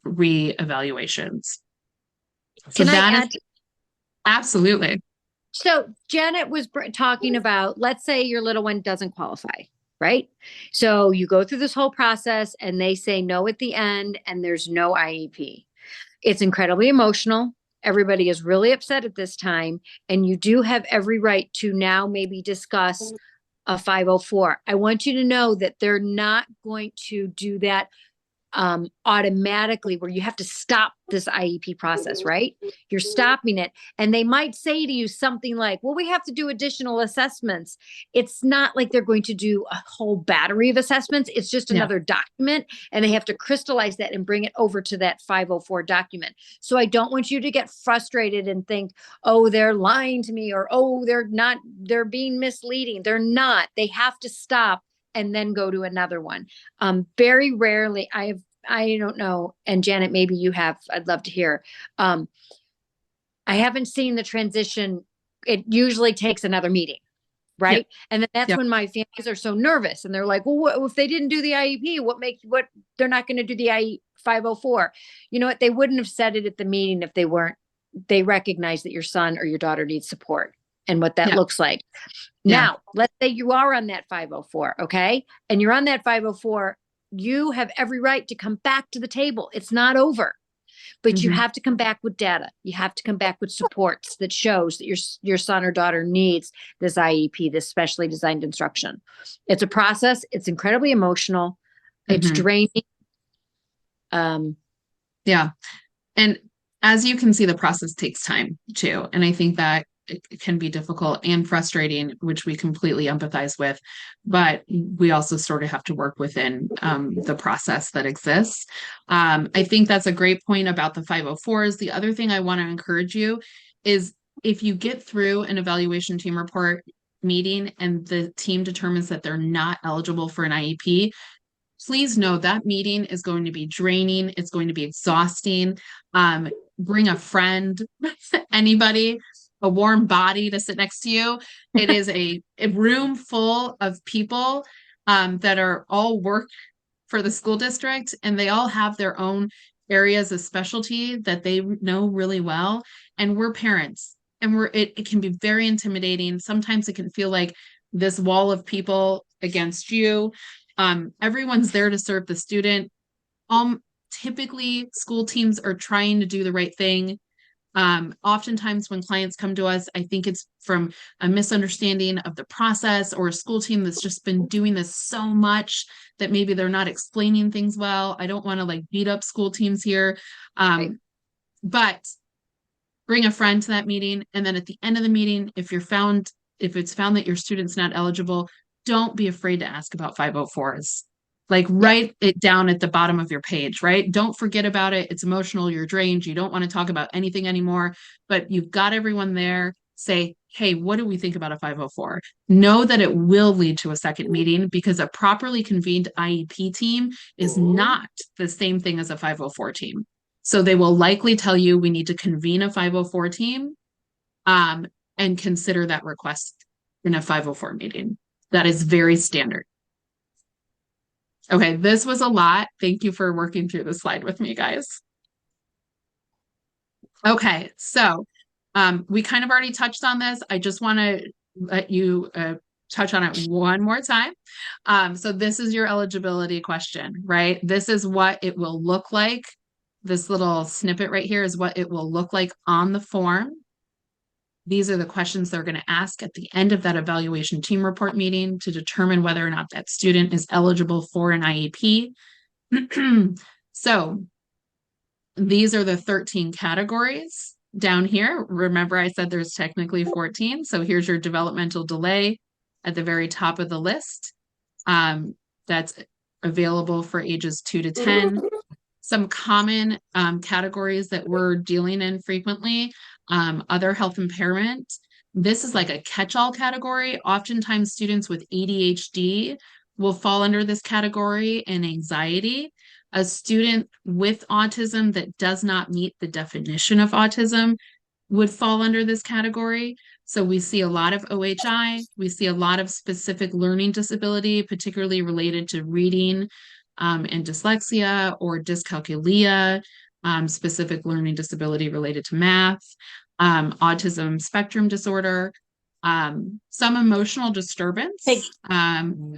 re-evaluations. So Can I that add? is absolutely. So Janet was talking about, let's say your little one doesn't qualify, right? So you go through this whole process and they say no at the end and there's no IEP. It's incredibly emotional. Everybody is really upset at this time. And you do have every right to now maybe discuss a 504. I want you to know that they're not going to do that automatically, where you have to stop this IEP process, right? You're stopping it. And they might say to you something like, well, we have to do additional assessments. It's not like they're going to do a whole battery of assessments. It's just another document, and they have to crystallize that and bring it over to that 504 document. So I don't want you to get frustrated and think, oh, they're lying to me, or, oh, they're being misleading. They're not. They have to stop and then go to another one. Very rarely, I don't know, and Janet, maybe you have, I'd love to hear. I haven't seen the transition. It usually takes another meeting, right? And then that's when my families are so nervous, and they're like, well, if they didn't do the IEP, what they're not going to do the IE 504. You know what? They wouldn't have said it at the meeting if they recognize that your son or your daughter needs support and what that looks like. Now, let's say you are on that 504, okay? And you're on that 504, you have every right to come back to the table. It's not over, but you have to come back with data. You have to come back with supports that shows that your son or daughter needs this IEP, this specially designed instruction. It's a process. It's incredibly emotional. It's draining. Yeah. And as you can see, the process takes time too. And I think that it can be difficult and frustrating, which we completely empathize with, but we also sort of have to work within the process that exists. I think that's a great point about the 504s. The other thing I want to encourage you is, if you get through an evaluation team report meeting and the team determines that they're not eligible for an IEP, please know that meeting is going to be draining. It's going to be exhausting. Bring a friend, anybody, a warm body to sit next to you. It is a room full of people that are all work for the school district, and they all have their own areas of specialty that they know really well. And we're parents, and it can be very intimidating. Sometimes it can feel like this wall of people against you. Everyone's there to serve the student. Typically, school teams are trying to do the right thing. Oftentimes when clients come to us, I think it's from a misunderstanding of the process, or a school team that's just been doing this so much that maybe they're not explaining things well. I don't want to beat up school teams here. But bring a friend to that meeting. And then at the end of the meeting, if it's found that your student's not eligible, don't be afraid to ask about 504s. Write it down at the bottom of your page, right? Don't forget about it. It's emotional. You're drained. You don't want to talk about anything anymore, but you've got everyone there. Say, hey, what do we think about a 504? Know that it will lead to a second meeting, because a properly convened IEP team is not the same thing as a 504 team. So they will likely tell you, we need to convene a 504 team and consider that request in a 504 meeting. That is very standard. Okay, this was a lot. Thank you for working through the slide with me, guys. Okay, so we kind of already touched on this. I just want to let you touch on it one more time. So this is your eligibility question, right? This is what it will look like. This little snippet right here is what it will look like on the form. These are the questions they're going to ask at the end of that evaluation team report meeting to determine whether or not that student is eligible for an IEP. So these are the 13 categories down here. Remember, I said there's technically 14. So here's your developmental delay at the very top of the list. That's available for ages 2 to 10. Some common categories that we're dealing in frequently: other health impairment. This is like a catch-all category. Oftentimes students with ADHD will fall under this category, and anxiety. A student with autism that does not meet the definition of autism would fall under this category. So we see a lot of OHI, we see a lot of specific learning disability, particularly related to reading and dyslexia or dyscalculia, specific learning disability related to math, autism spectrum disorder, some emotional disturbance,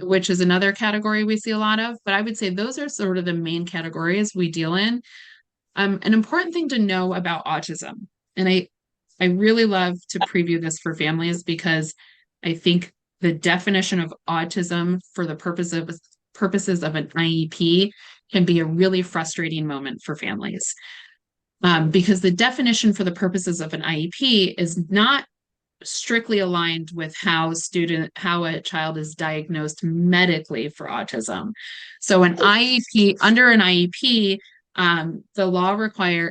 which is another category we see a lot of. But I would say those are sort of the main categories we deal in. An important thing to know about autism, and I really love to preview this for families because I think the definition of autism for the purposes of an IEP can be a really frustrating moment for families. Because the definition for the purposes of an IEP is not strictly aligned with how a child is diagnosed medically for autism. So an IEP, under an IEP, the law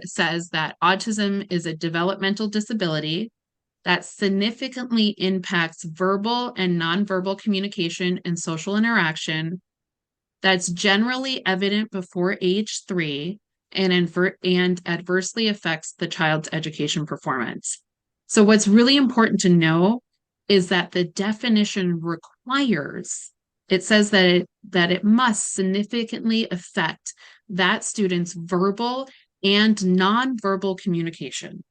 says that autism is a developmental disability that significantly impacts verbal and nonverbal communication and social interaction, that's generally evident before age 3 and adversely affects the child's education performance. So what's really important to know is that the definition requires, it says that it must significantly affect that student's verbal and nonverbal communication.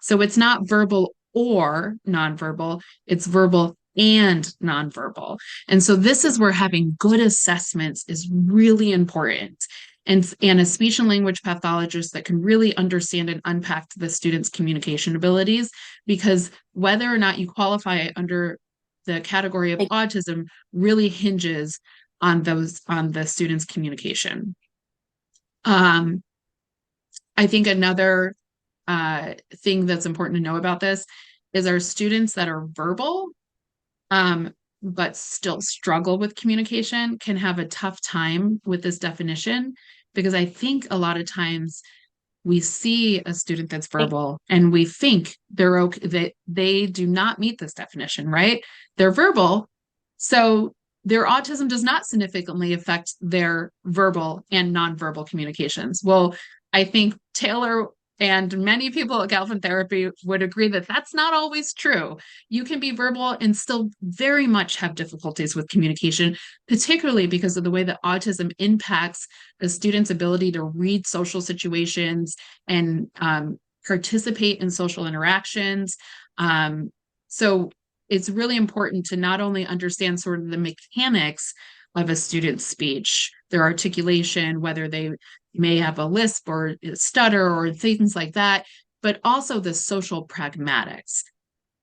So it's not verbal or nonverbal, it's verbal and nonverbal. And so this is where having good assessments is really important. And a speech and language pathologist that can really understand and unpack the student's communication abilities, because whether or not you qualify under the category of autism really hinges on the student's communication. I think another thing that's important to know about this is our students that are verbal, but still struggle with communication can have a tough time with this definition, because I think a lot of times we see a student that's verbal and we think they're okay, that they do not meet this definition, right? They're verbal, so their autism does not significantly affect their verbal and nonverbal communications. Well, I think Taylor and many people at Galvin Therapy would agree that that's not always true. You can be verbal and still very much have difficulties with communication, particularly because of the way that autism impacts a student's ability to read social situations and participate in social interactions. So it's really important to not only understand sort of the mechanics of a student's speech, their articulation, whether they may have a lisp or stutter or things like that, but also the social pragmatics.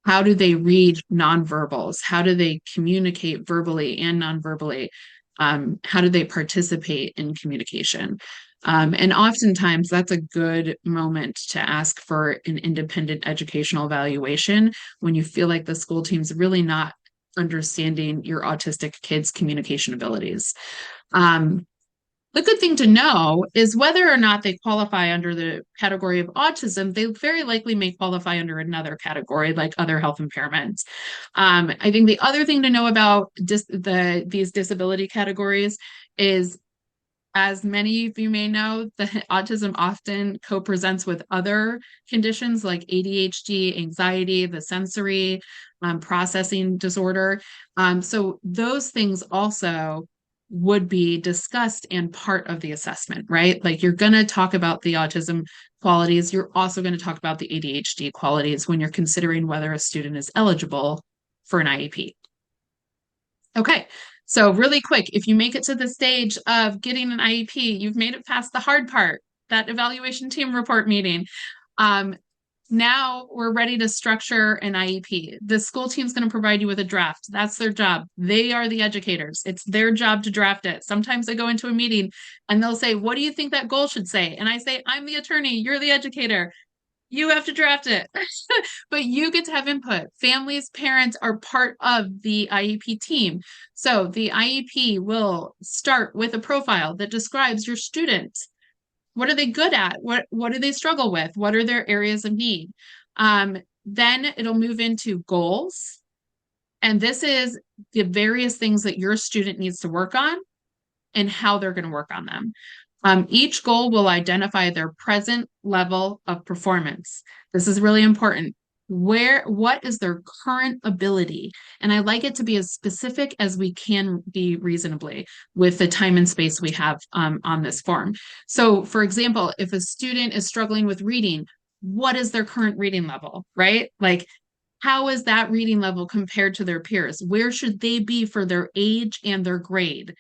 How do they read nonverbals? How do they communicate verbally and nonverbally? How do they participate in communication? And oftentimes that's a good moment to ask for an independent educational evaluation when you feel like the school team's really not understanding your autistic kids' communication abilities. The good thing to know is whether or not they qualify under the category of autism, they very likely may qualify under another category like other health impairments. I think the other thing to know about these disability categories is, as many of you may know, the autism often co-presents with other conditions like ADHD, anxiety, the sensory processing disorder. So those things also would be discussed and part of the assessment, right? Like you're going to talk about the autism qualities. You're also going to talk about the ADHD qualities when you're considering whether a student is eligible for an IEP. Okay, so really quick, if you make it to the stage of getting an IEP, you've made it past the hard part, that evaluation team report meeting. Now we're ready to structure an IEP. The school team's going to provide you with a draft. That's their job. They are the educators. It's their job to draft it. Sometimes I go into a meeting and they'll say, what do you think that goal should say? And I say, I'm the attorney. You're the educator. You have to draft it. But you get to have input. Families, parents are part of the IEP team. So the IEP will start with a profile that describes your student. What are they good at? What do they struggle with? What are their areas of need? Then it'll move into goals. And this is the various things that your student needs to work on and how they're going to work on them. Each goal will identify their present level of performance. This is really important. What is their current ability? And I like it to be as specific as we can be reasonably with the time and space we have on this form. So, for example, if a student is struggling with reading, what is their current reading level, right? Like, how is that reading level compared to their peers? Where should they be for their age and their grade?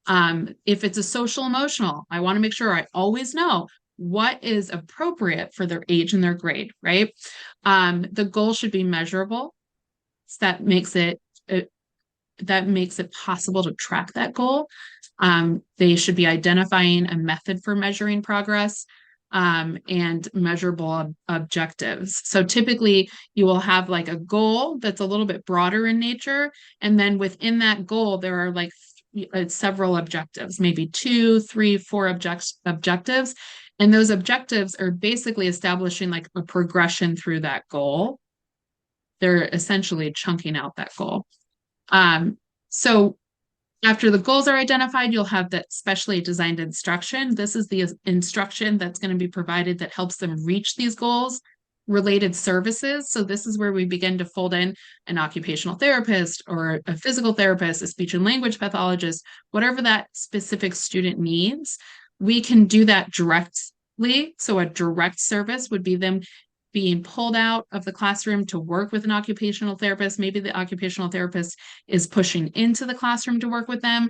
If it's a social emotional, I want to make sure I always know what is appropriate for their age and their grade, right? The goal should be measurable. So that makes it possible to track that goal. They should be identifying a method for measuring progress, and measurable objectives. So typically you will have like a goal that's a little bit broader in nature. And then within that goal, there are like several objectives, maybe 2, 3, 4 objectives. And those objectives are basically establishing like a progression through that goal. They're essentially chunking out that goal. So after the goals are identified, you'll have that specially designed instruction. This is the instruction that's going to be provided that helps them reach these goals. Related services. So this is where we begin to fold in an occupational therapist or a physical therapist, a speech and language pathologist, whatever that specific student needs. We can do that directly. So a direct service would be them being pulled out of the classroom to work with an occupational therapist. Maybe the occupational therapist is pushing into the classroom to work with them.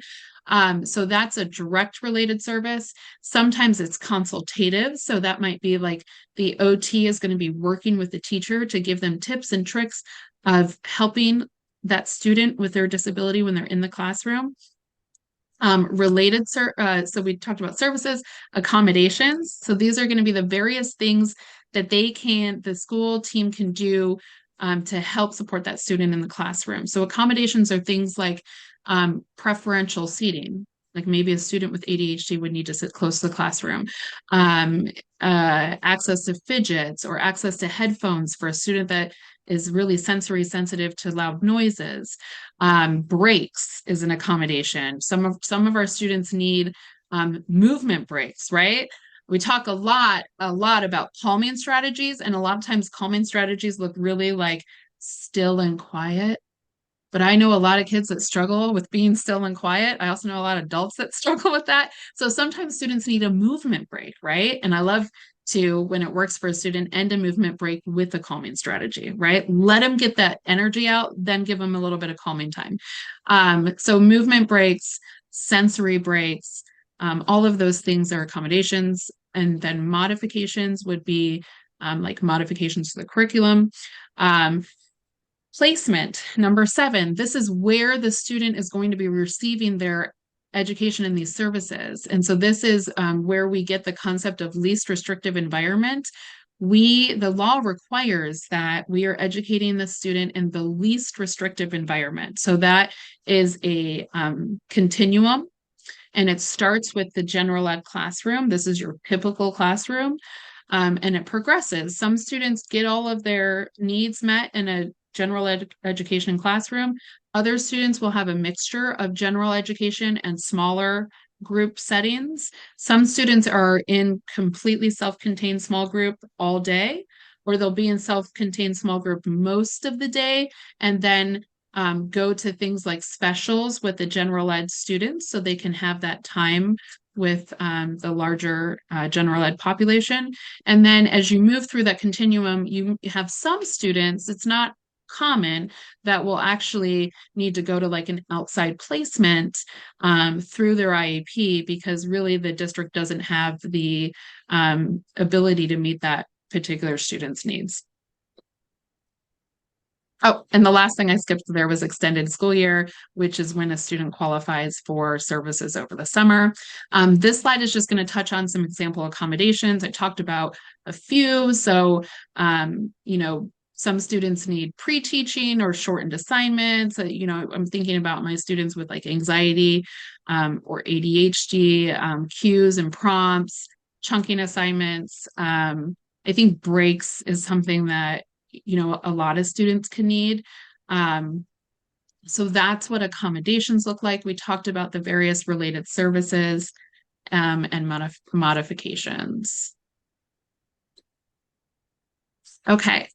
So that's a direct related service. Sometimes it's consultative. So that might be like the OT is going to be working with the teacher to give them tips and tricks of helping that student with their disability when they're in the classroom. So we talked about services, accommodations. So these are going to be the various things that the school team can do to help support that student in the classroom. So accommodations are things like preferential seating. Like maybe a student with ADHD would need to sit close to the classroom. Access to fidgets or access to headphones for a student that is really sensory sensitive to loud noises. Breaks is an accommodation. Some of our students need movement breaks, right? We talk a lot about calming strategies, and a lot of times calming strategies look really like still and quiet. But I know a lot of kids that struggle with being still and quiet. I also know a lot of adults that struggle with that. So sometimes students need a movement break, right? And I love to, when it works for a student, end a movement break with a calming strategy, right? Let them get that energy out, then give them a little bit of calming time. So movement breaks, sensory breaks, all of those things are accommodations. And then modifications would be like modifications to the curriculum. Placement, number 7, this is where the student is going to be receiving their education in these services. And so this is where we get the concept of least restrictive environment. The law requires that we are educating the student in the least restrictive environment. So that is a continuum, and it starts with the general ed classroom. This is your typical classroom, and it progresses. Some students get all of their needs met in a general education classroom. Other students will have a mixture of general education and smaller group settings. Some students are in completely self-contained small group all day, or they'll be in self-contained small group most of the day, and then go to things like specials with the general ed students so they can have that time with the larger general ed population. And then as you move through that continuum, you have some students, it's not common, that will actually need to go to like an outside placement through their IEP, because really the district doesn't have the ability to meet that particular student's needs. Oh, and the last thing I skipped there was extended school year, which is when a student qualifies for services over the summer. This slide is just going to touch on some example accommodations. I talked about a few. So, some students need pre-teaching or shortened assignments. I'm thinking about my students with like anxiety or ADHD, cues and prompts, chunking assignments. I think breaks is something that a lot of students can need. So that's what accommodations look like. We talked about the various related services and modifications. Okay.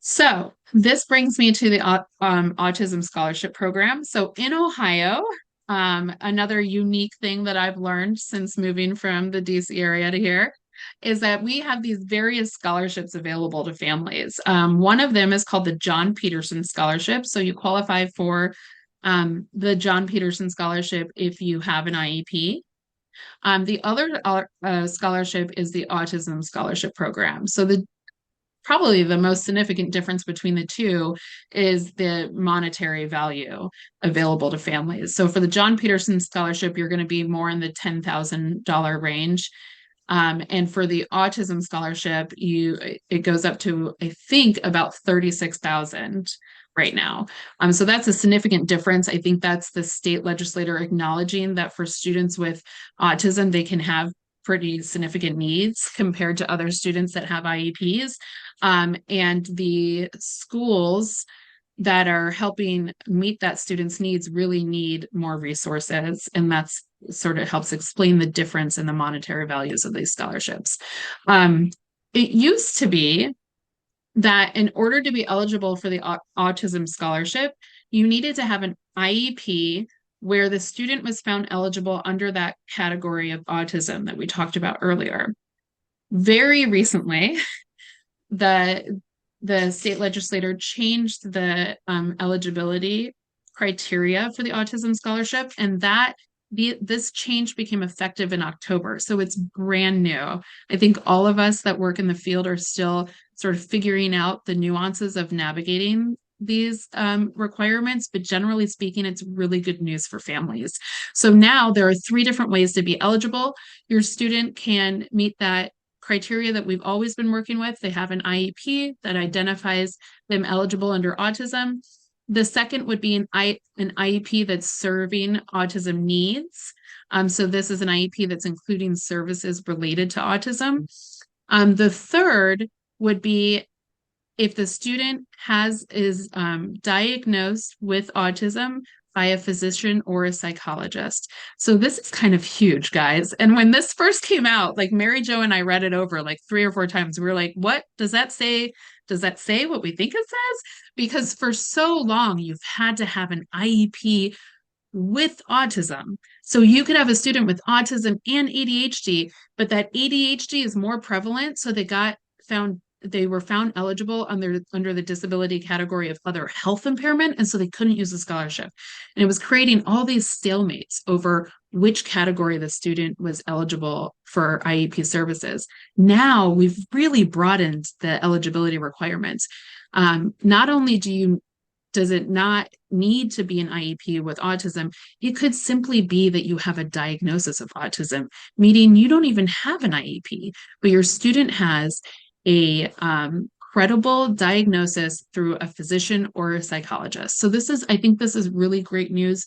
So this brings me to the Autism Scholarship Program. So in Ohio, another unique thing that I've learned since moving from the DC area to here is that we have these various scholarships available to families. One of them is called the John Peterson Scholarship. So you qualify for the John Peterson Scholarship if you have an IEP. The other scholarship is the Autism Scholarship Program. So probably the most significant difference between the two is the monetary value available to families. So for the John Peterson Scholarship, you're going to be more in the $10,000 range. And for the Autism Scholarship, it goes up to, I think, about 36,000 right now. So that's a significant difference. I think that's the state legislator acknowledging that for students with autism, they can have pretty significant needs compared to other students that have IEPs. And the schools that are helping meet that student's needs really need more resources. And that's sort of helps explain the difference in the monetary values of these scholarships. It used to be that in order to be eligible for the autism scholarship, you needed to have an IEP where the student was found eligible under that category of autism that we talked about earlier. Very recently, the state legislator changed the eligibility criteria for the autism scholarship, and this change became effective in October. So it's brand new. I think all of us that work in the field are still sort of figuring out the nuances of navigating these requirements, but generally speaking, it's really good news for families. So now there are 3 different ways to be eligible. Your student can meet that criteria that we've always been working with. They have an IEP that identifies them eligible under autism. The second would be an IEP that's serving autism needs. So this is an IEP that's including services related to autism. The third would be if the student is diagnosed with autism by a physician or a psychologist. So this is kind of huge, guys. And when this first came out, like Mary Jo and I read it over like 3 or 4 times. We were like, what does that say? Does that say what we think it says? Because for so long, you've had to have an IEP with autism. So you could have a student with autism and ADHD, but that ADHD is more prevalent. So they were found eligible under the disability category of other health impairment, and so they couldn't use the scholarship. And it was creating all these stalemates over which category the student was eligible for IEP services. Now we've really broadened the eligibility requirements. Not only does it not need to be an IEP with autism, it could simply be that you have a diagnosis of autism, meaning you don't even have an IEP, but your student has a credible diagnosis through a physician or a psychologist. So I think this is really great news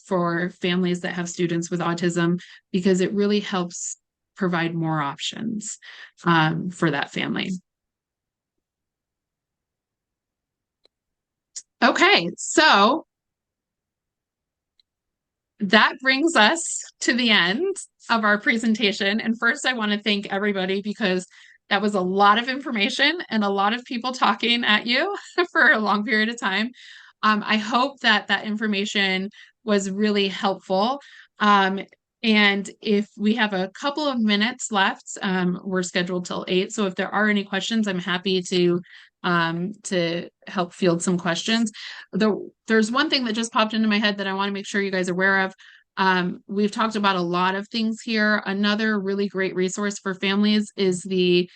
for families that have students with autism because it really helps provide more options for that family. Okay, so that brings us to the end of our presentation. And first, I want to thank everybody because that was a lot of information and a lot of people talking at you for a long period of time. I hope that information was really helpful. And if we have a couple of minutes left, we're scheduled till 8. So if there are any questions, I'm happy to help field some questions. There's one thing that just popped into my head that I want to make sure you guys are aware of. We've talked about a lot of things here. Another really great resource for families is the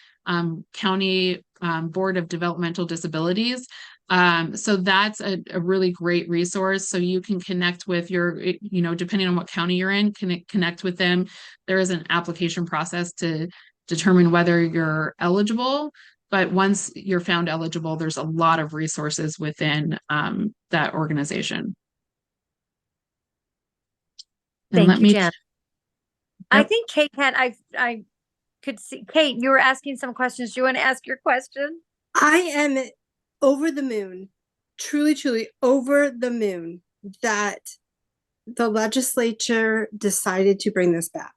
County Board of Developmental Disabilities. So that's a really great resource. So you can connect with depending on what county you're in, connect with them. There is an application process to determine whether you're eligible. But once you're found eligible, there's a lot of resources within that organization. Thank you, Jen. Yep. I think Kate I could see, Kate, you were asking some questions. Do you want to ask your question? I am over the moon truly, truly over the moon that the legislature decided to bring this back,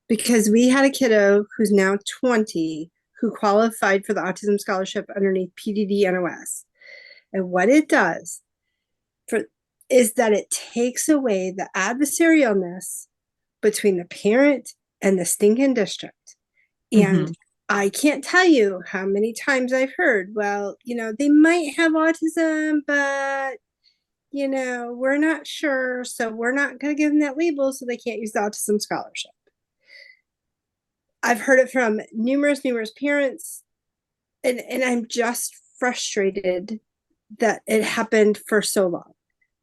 because we had a kiddo who's now 20 who qualified for the autism scholarship underneath PDD NOS. And what it does is that it takes away the adversarialness between the parent and the stinking district. And Mhm. I can't tell you how many times I've heard, well, they might have autism, but, we're not sure. So we're not going to give them that label so they can't use the autism scholarship. I've heard it from numerous parents, and I'm just frustrated that it happened for so long.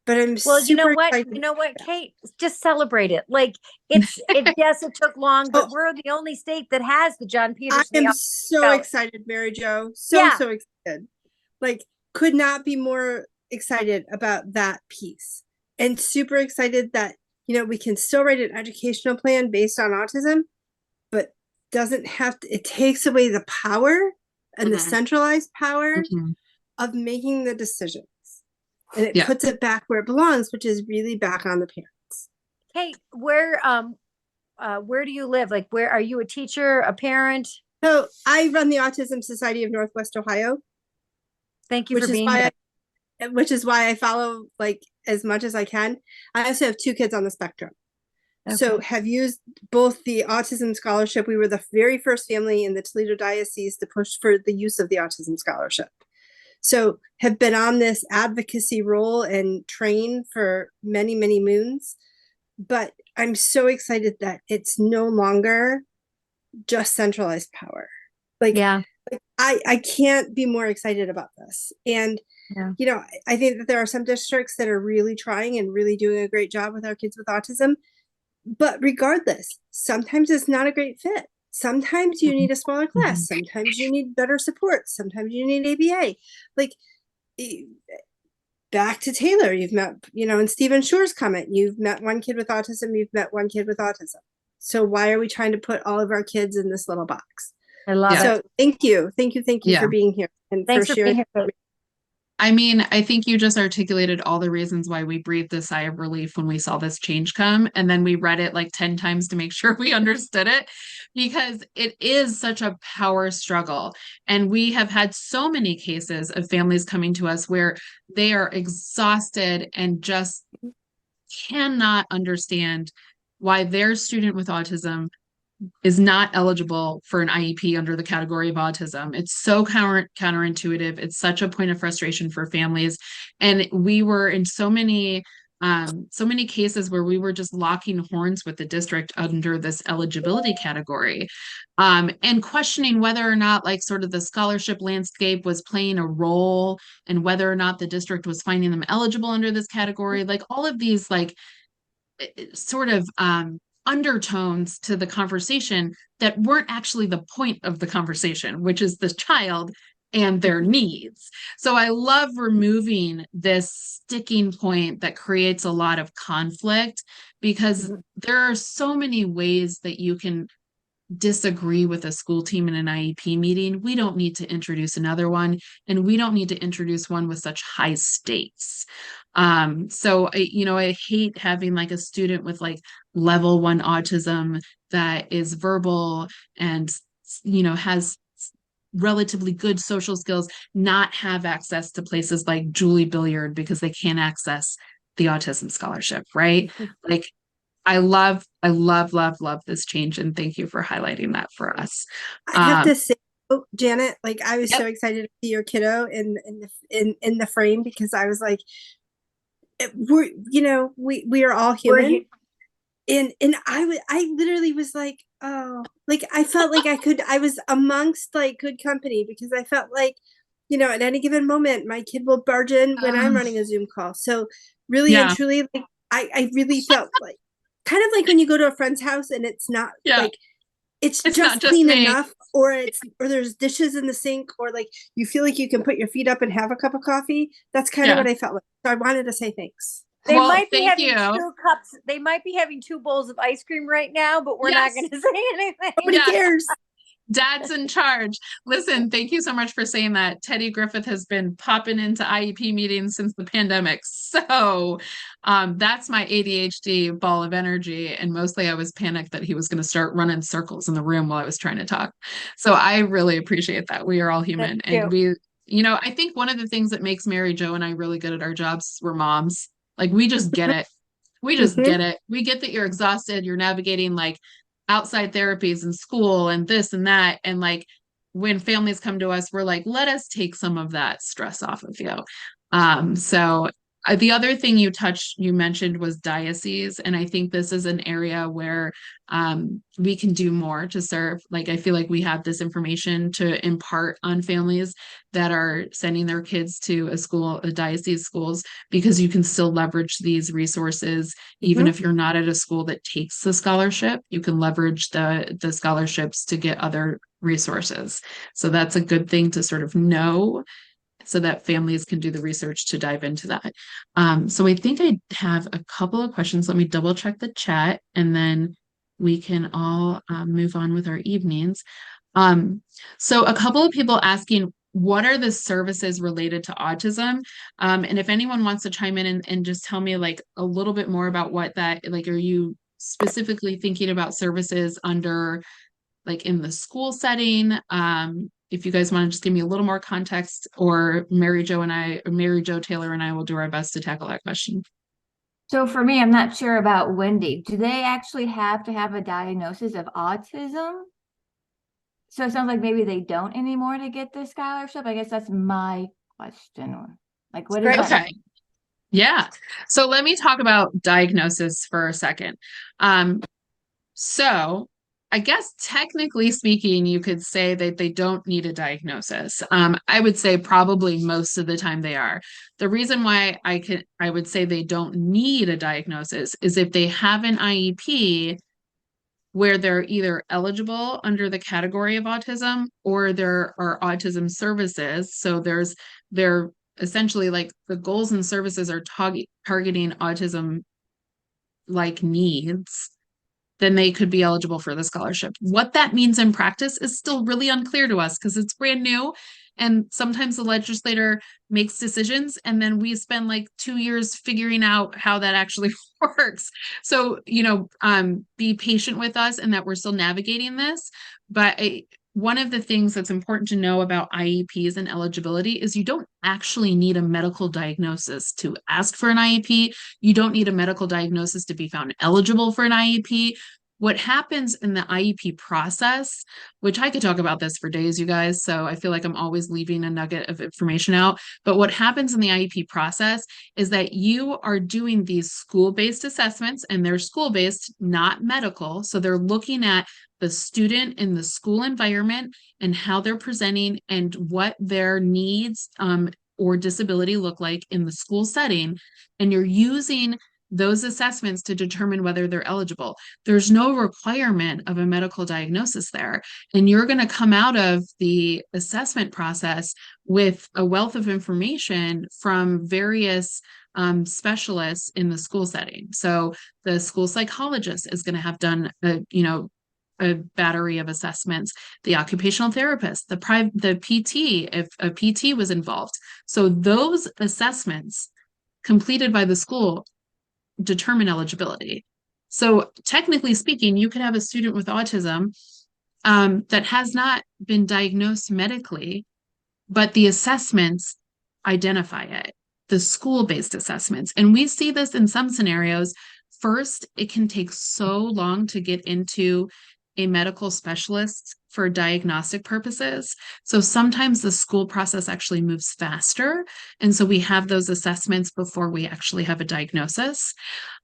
But I'm Well, you know super what? excited. You know what, Kate? Just celebrate it. Like yes, it took long, but we're the only state that has the John I Peterson. am so excited, Mary Jo. So excited. Like, could not be more excited about that piece. And super excited that, we can still write an educational plan based on autism, but doesn't have to, it takes away the power and the centralized power of making the decisions. And it puts it back where it belongs, which is really back on the parents. Kate, where do you live? Like, where are you a teacher, a parent? So I run the Autism Society of Northwest Ohio. Thank you for being here. Which is why I follow like as much as I can. I also have 2 kids on the spectrum. Okay. So have used both the autism scholarship. We were the very first family in the Toledo Diocese to push for the use of the autism scholarship. So have been on this advocacy role and trained for many, many moons. But I'm so excited that it's no longer just centralized power. Like I can't be more excited about this. And I think that there are some districts that are really trying and really doing a great job with our kids with autism. But regardless, sometimes it's not a great fit. Sometimes you need a smaller class. Sometimes you need better support. Sometimes you need ABA. Like, back to Taylor, you've met, and Stephen Shore's comment, you've met one kid with autism, you've met one kid with autism. So why are we trying to put all of our kids in this little box? I love it. So thank you for being here and Thanks for being sharing. here. I mean, I think you just articulated all the reasons why we breathed a sigh of relief when we saw this change come. And then we read it like 10 times to make sure we understood it, because it is such a power struggle. And we have had so many cases of families coming to us where they are exhausted and just cannot understand why their student with autism is not eligible for an IEP under the category of autism. It's so counterintuitive. It's such a point of frustration for families. And we were in so many cases where we were just locking horns with the district under this eligibility category, and questioning whether or not like sort of the scholarship landscape was playing a role and whether or not the district was finding them eligible under this category. Like all of these like sort of undertones to the conversation that weren't actually the point of the conversation, which is the child and their needs. So I love removing this sticking point that creates a lot of conflict, because there are so many ways that you can disagree with a school team in an IEP meeting. We don't need to introduce another one, and we don't need to introduce one with such high stakes. So I hate having like a student with like level 1 autism that is verbal and has relatively good social skills not have access to places like Julie Billiard because they can't access the autism scholarship, right? Like I love this change, and thank you for highlighting that for us. I have to say, Janet, like I was so excited to see your kiddo in the frame, because I was like, we are all human. And I literally was like, oh, like I felt like I was amongst like good company, because I felt like, at any given moment, my kid will barge in when I'm running a Zoom call. So really and truly, like I really felt like kind of like when you go to a friend's house and it's not like it's just clean enough, or there's dishes in the sink, or like you feel like you can put your feet up and have a cup of coffee. That's kind of what I felt like. So I wanted to say thanks. They might be having 2 cups. They might be having 2 bowls of ice cream right now, but we're not going to say anything. Nobody cares. Dad's in charge. Listen, thank you so much for saying that. Teddy Griffith has been popping into IEP meetings since the pandemic. So that's my ADHD ball of energy. And mostly I was panicked that he was going to start running circles in the room while I was trying to talk. So I really appreciate that. We are all human. And we, I think one of the things that makes Mary Jo and I really good at our jobs, we're moms. Like we just get it. We just get it. We get that you're exhausted. You're navigating like outside therapies and school and this and that. And like when families come to us, we're like, let us take some of that stress off of you. So the other thing you mentioned was diocese. And I think this is an area where we can do more to serve. Like, I feel like we have this information to impart on families that are sending their kids to a diocese schools, because you can still leverage these resources. Even if you're not at a school that takes the scholarship, you can leverage the scholarships to get other resources. So that's a good thing to sort of know, so that families can do the research to dive into that. So I think I have a couple of questions. Let me double check the chat, and then we can all move on with our evenings. So a couple of people asking, what are the services related to autism? And if anyone wants to chime in and just tell me like a little bit more about what that, like, are you specifically thinking about services under like in the school setting? If you guys want to just give me a little more context, or Mary Jo Taylor and I will do our best to tackle that question. So for me, I'm not sure about Wendy. Do they actually have to have a diagnosis of autism? So it sounds like maybe they don't anymore to get this scholarship. I guess that's my question. Like, what is that? Okay. Yeah. So let me talk about diagnosis for a second. So I guess technically speaking, you could say that they don't need a diagnosis. I would say probably most of the time they are. The reason why I would say they don't need a diagnosis is if they have an IEP where they're either eligible under the category of autism, or there are autism services. So they're essentially like the goals and services are targeting autism like needs, then they could be eligible for the scholarship. What that means in practice is still really unclear to us, because it's brand new. And sometimes the legislator makes decisions and then we spend like 2 years figuring out how that actually works. So, be patient with us and that we're still navigating this. But one of the things that's important to know about IEPs and eligibility is you don't actually need a medical diagnosis to ask for an IEP. You don't need a medical diagnosis to be found eligible for an IEP. What happens in the IEP process, which I could talk about this for days, you guys, so I feel like I'm always leaving a nugget of information out. But what happens in the IEP process is that you are doing these school-based assessments, and they're school-based, not medical. So they're looking at the student in the school environment and how they're presenting and what their needs or disability look like in the school setting. And you're using those assessments to determine whether they're eligible. There's no requirement of a medical diagnosis there. And you're going to come out of the assessment process with a wealth of information from various specialists in the school setting. So the school psychologist is going to have done a battery of assessments, the occupational therapist, the PT, if a PT was involved. So those assessments completed by the school determine eligibility. So technically speaking, you could have a student with autism that has not been diagnosed medically, but the assessments identify it, the school-based assessments. And we see this in some scenarios. First, it can take so long to get into a medical specialist for diagnostic purposes. So sometimes the school process actually moves faster. And so we have those assessments before we actually have a diagnosis.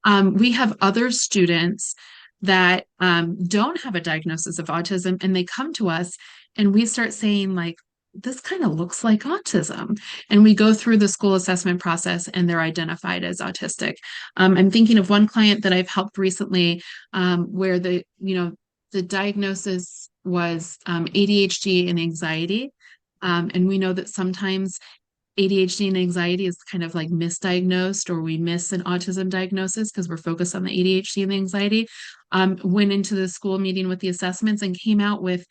We have other students that don't have a diagnosis of autism, and they come to us and we start saying like, this kind of looks like autism. And we go through the school assessment process and they're identified as autistic. I'm thinking of one client that I've helped recently where the diagnosis was ADHD and anxiety. And we know that sometimes ADHD and anxiety is kind of like misdiagnosed, or we miss an autism diagnosis because we're focused on the ADHD and the anxiety. Went into the school meeting with the assessments and came out with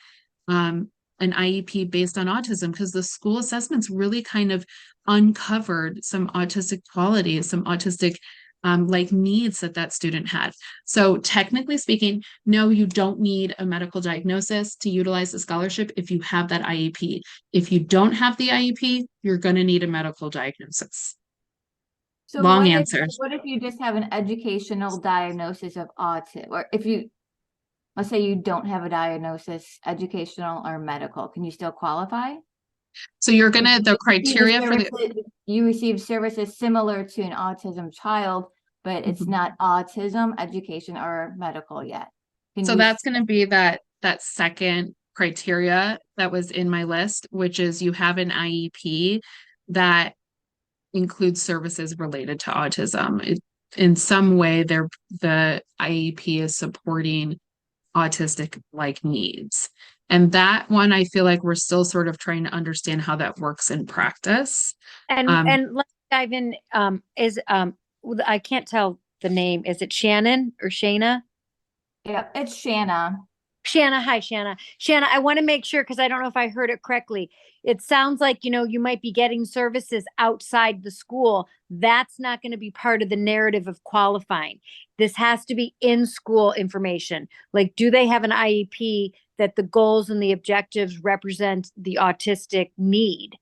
an IEP based on autism, because the school assessments really kind of uncovered some autistic qualities, some autistic like needs that student had. So technically speaking, no, you don't need a medical diagnosis to utilize the scholarship if you have that IEP. If you don't have the IEP, you're going to need a medical diagnosis. So Long answer. what if you just have an educational diagnosis of autism, or if you, let's say you don't have a diagnosis, educational or medical, can you still qualify? So you're going to, the criteria for you receive services similar to an autism child, but it's not autism, education, or medical yet. So that's going to be that second criteria that was in my list, which is you have an IEP that includes services related to autism. In some way, the IEP is supporting autistic-like needs. And that one, I feel like we're still sort of trying to understand how that works in practice. And let's dive in. I can't tell the name. Is it Shannon or Shana? Yeah, it's Shanna. Shanna, hi, Shanna. Shanna, I want to make sure, because I don't know if I heard it correctly. It sounds like, you might be getting services outside the school. That's not going to be part of the narrative of qualifying. This has to be in-school information. Like, do they have an IEP that the goals and the objectives represent the autistic need?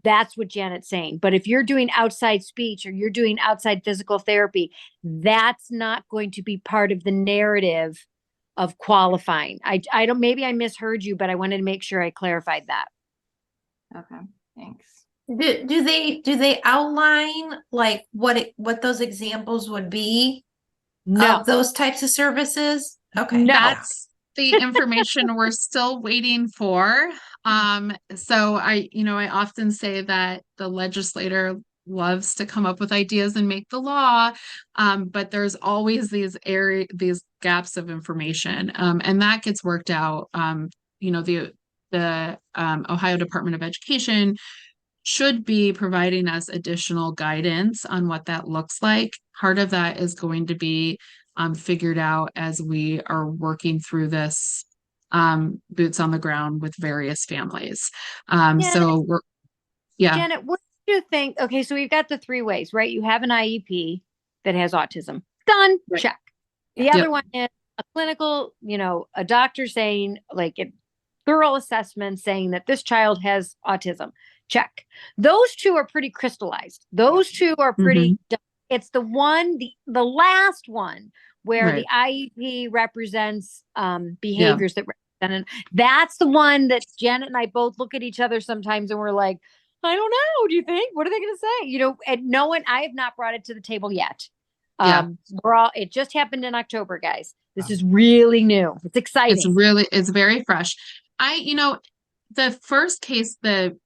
That's what Janet's saying. But if you're doing outside speech or you're doing outside physical therapy, that's not going to be part of the narrative of qualifying. I don't, maybe I misheard you, but I wanted to make sure I clarified that. Okay, thanks. Do they outline like what those examples would be? No, of those types of services? Okay. No. That's the information we're still waiting for. So I often say that the legislator loves to come up with ideas and make the law, but there's always these gaps of information, and that gets worked out. The Ohio Department of Education should be providing us additional guidance on what that looks like. Part of that is going to be figured out as we are working through this boots on the ground with various families. So we're, Janet, what do you think? Okay, so we've got the three ways, right? You have an IEP that has autism. Done. Right. Check. The other one is a clinical, a doctor saying, like, a thorough assessment saying that this child has autism. Check. Those two are pretty crystallized. Those two are pretty done. It's the the last one where the IEP represents behaviors that represent. That's the one that Janet and I both look at each other sometimes and we're like, I don't know. Do you think? What are they going to say? And no one, I have not brought it to the table yet. It just happened in October, guys. This is really new. It's exciting. It's very fresh. The first case that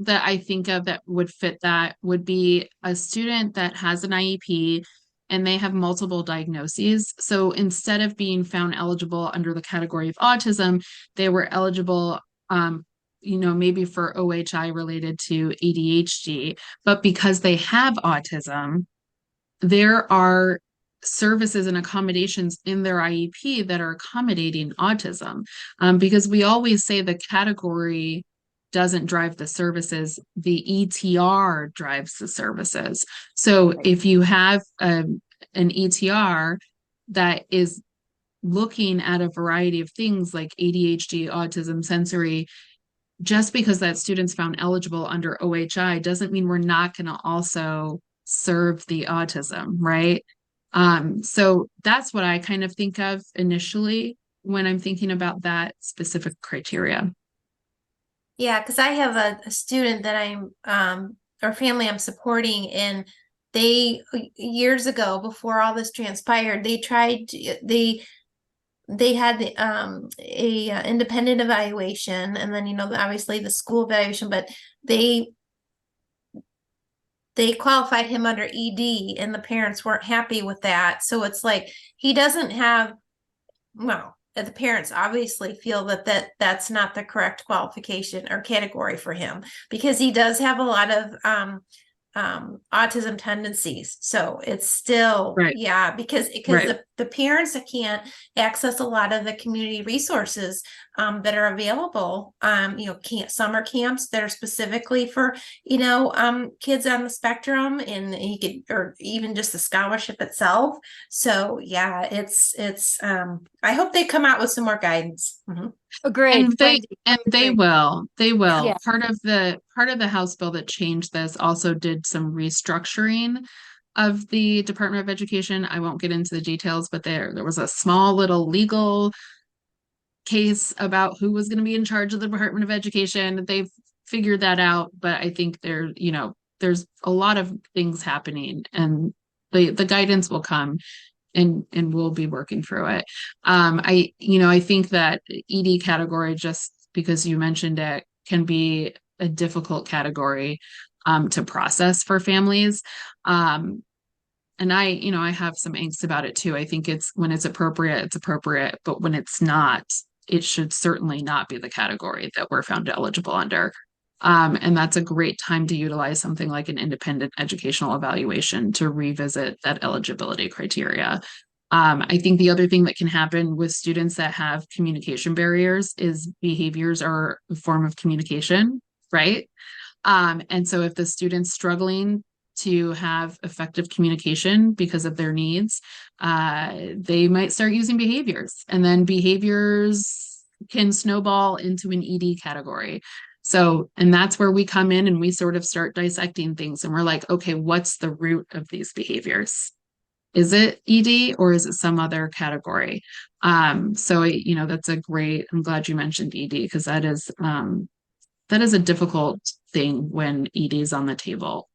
I think of that would fit that would be a student that has an IEP and they have multiple diagnoses. So instead of being found eligible under the category of autism, they were eligible, maybe for OHI related to ADHD, but because they have autism, there are services and accommodations in their IEP that are accommodating autism. Because we always say the category doesn't drive the services, the ETR drives the services. So if you have an ETR that is looking at a variety of things like ADHD, autism, sensory, just because that student's found eligible under OHI doesn't mean we're not going to also serve the autism, right? So that's what I kind of think of initially when I'm thinking about that specific criteria. Yeah, because I have a student that or family I'm supporting, and they years ago, before all this transpired, they had a independent evaluation, and then obviously the school evaluation, but they qualified him under ED, and the parents weren't happy with that. So it's like he doesn't have, well, the parents obviously feel that's not the correct qualification or category for him, because he does have a lot of autism tendencies. So it's still, because the parents that can't access a lot of the community resources that are available. Summer camps that are specifically for, kids on the spectrum, and or even just the scholarship itself. So yeah, it's I hope they come out with some more guidance. Agreed. And they will. Yeah. Part of the House bill that changed this also did some restructuring of the Department of Education. I won't get into the details, but there was a small little legal case about who was going to be in charge of the Department of Education. They've figured that out, but I think there's a lot of things happening, and the guidance will come, and we'll be working through it. I think that ED category, just because you mentioned it, can be a difficult category to process for families. And I have some angst about it too. I think when it's appropriate, but when it's not, it should certainly not be the category that we're found eligible under. And that's a great time to utilize something like an independent educational evaluation to revisit that eligibility criteria. I think the other thing that can happen with students that have communication barriers is behaviors are a form of communication, right? And so if the student's struggling to have effective communication because of their needs, they might start using behaviors, and then behaviors can snowball into an ED category. So, and that's where we come in and we sort of start dissecting things, and we're like, okay, what's the root of these behaviors? Is it ED or is it some other category? So, that's I'm glad you mentioned ED, because that is a difficult thing when ED is on the table.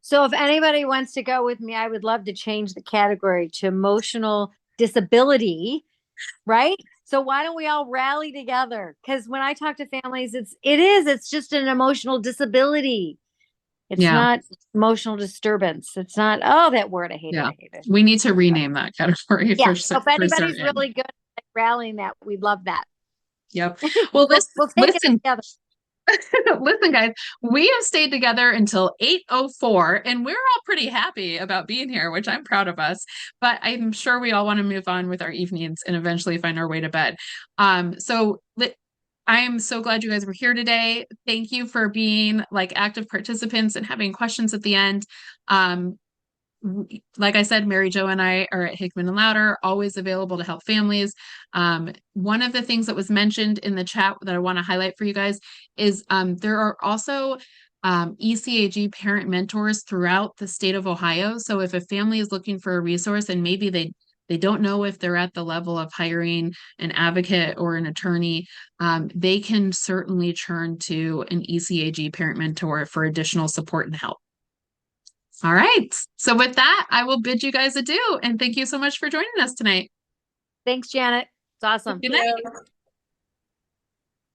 So if anybody wants to go with me, I would love to change the category to emotional disability, right? So why don't we all rally together? Because when I talk to families, it's just an emotional disability. It's not emotional disturbance. It's not, that word, I hate it. I hate it. We need to rename that category. Yeah. So if anybody's really good at rallying that, we'd love that. Yep. Well, we'll take it together. Listen, guys, we have stayed together until 8:04, and we're all pretty happy about being here, which I'm proud of us. But I'm sure we all want to move on with our evenings and eventually find our way to bed. So I'm so glad you guys were here today. Thank you for being active participants and having questions at the end. Like I said, Mary Jo and I are at Hickman and Louder, always available to help families. One of the things that was mentioned in the chat that I want to highlight for you guys is there are also ECAG parent mentors throughout the state of Ohio. So if a family is looking for a resource and maybe they don't know if they're at the level of hiring an advocate or an attorney, they can certainly turn to an ECAG parent mentor for additional support and help. All right. So with that, I will bid you guys adieu, and thank you so much for joining us tonight. Thanks, Janet. It's awesome. Good night.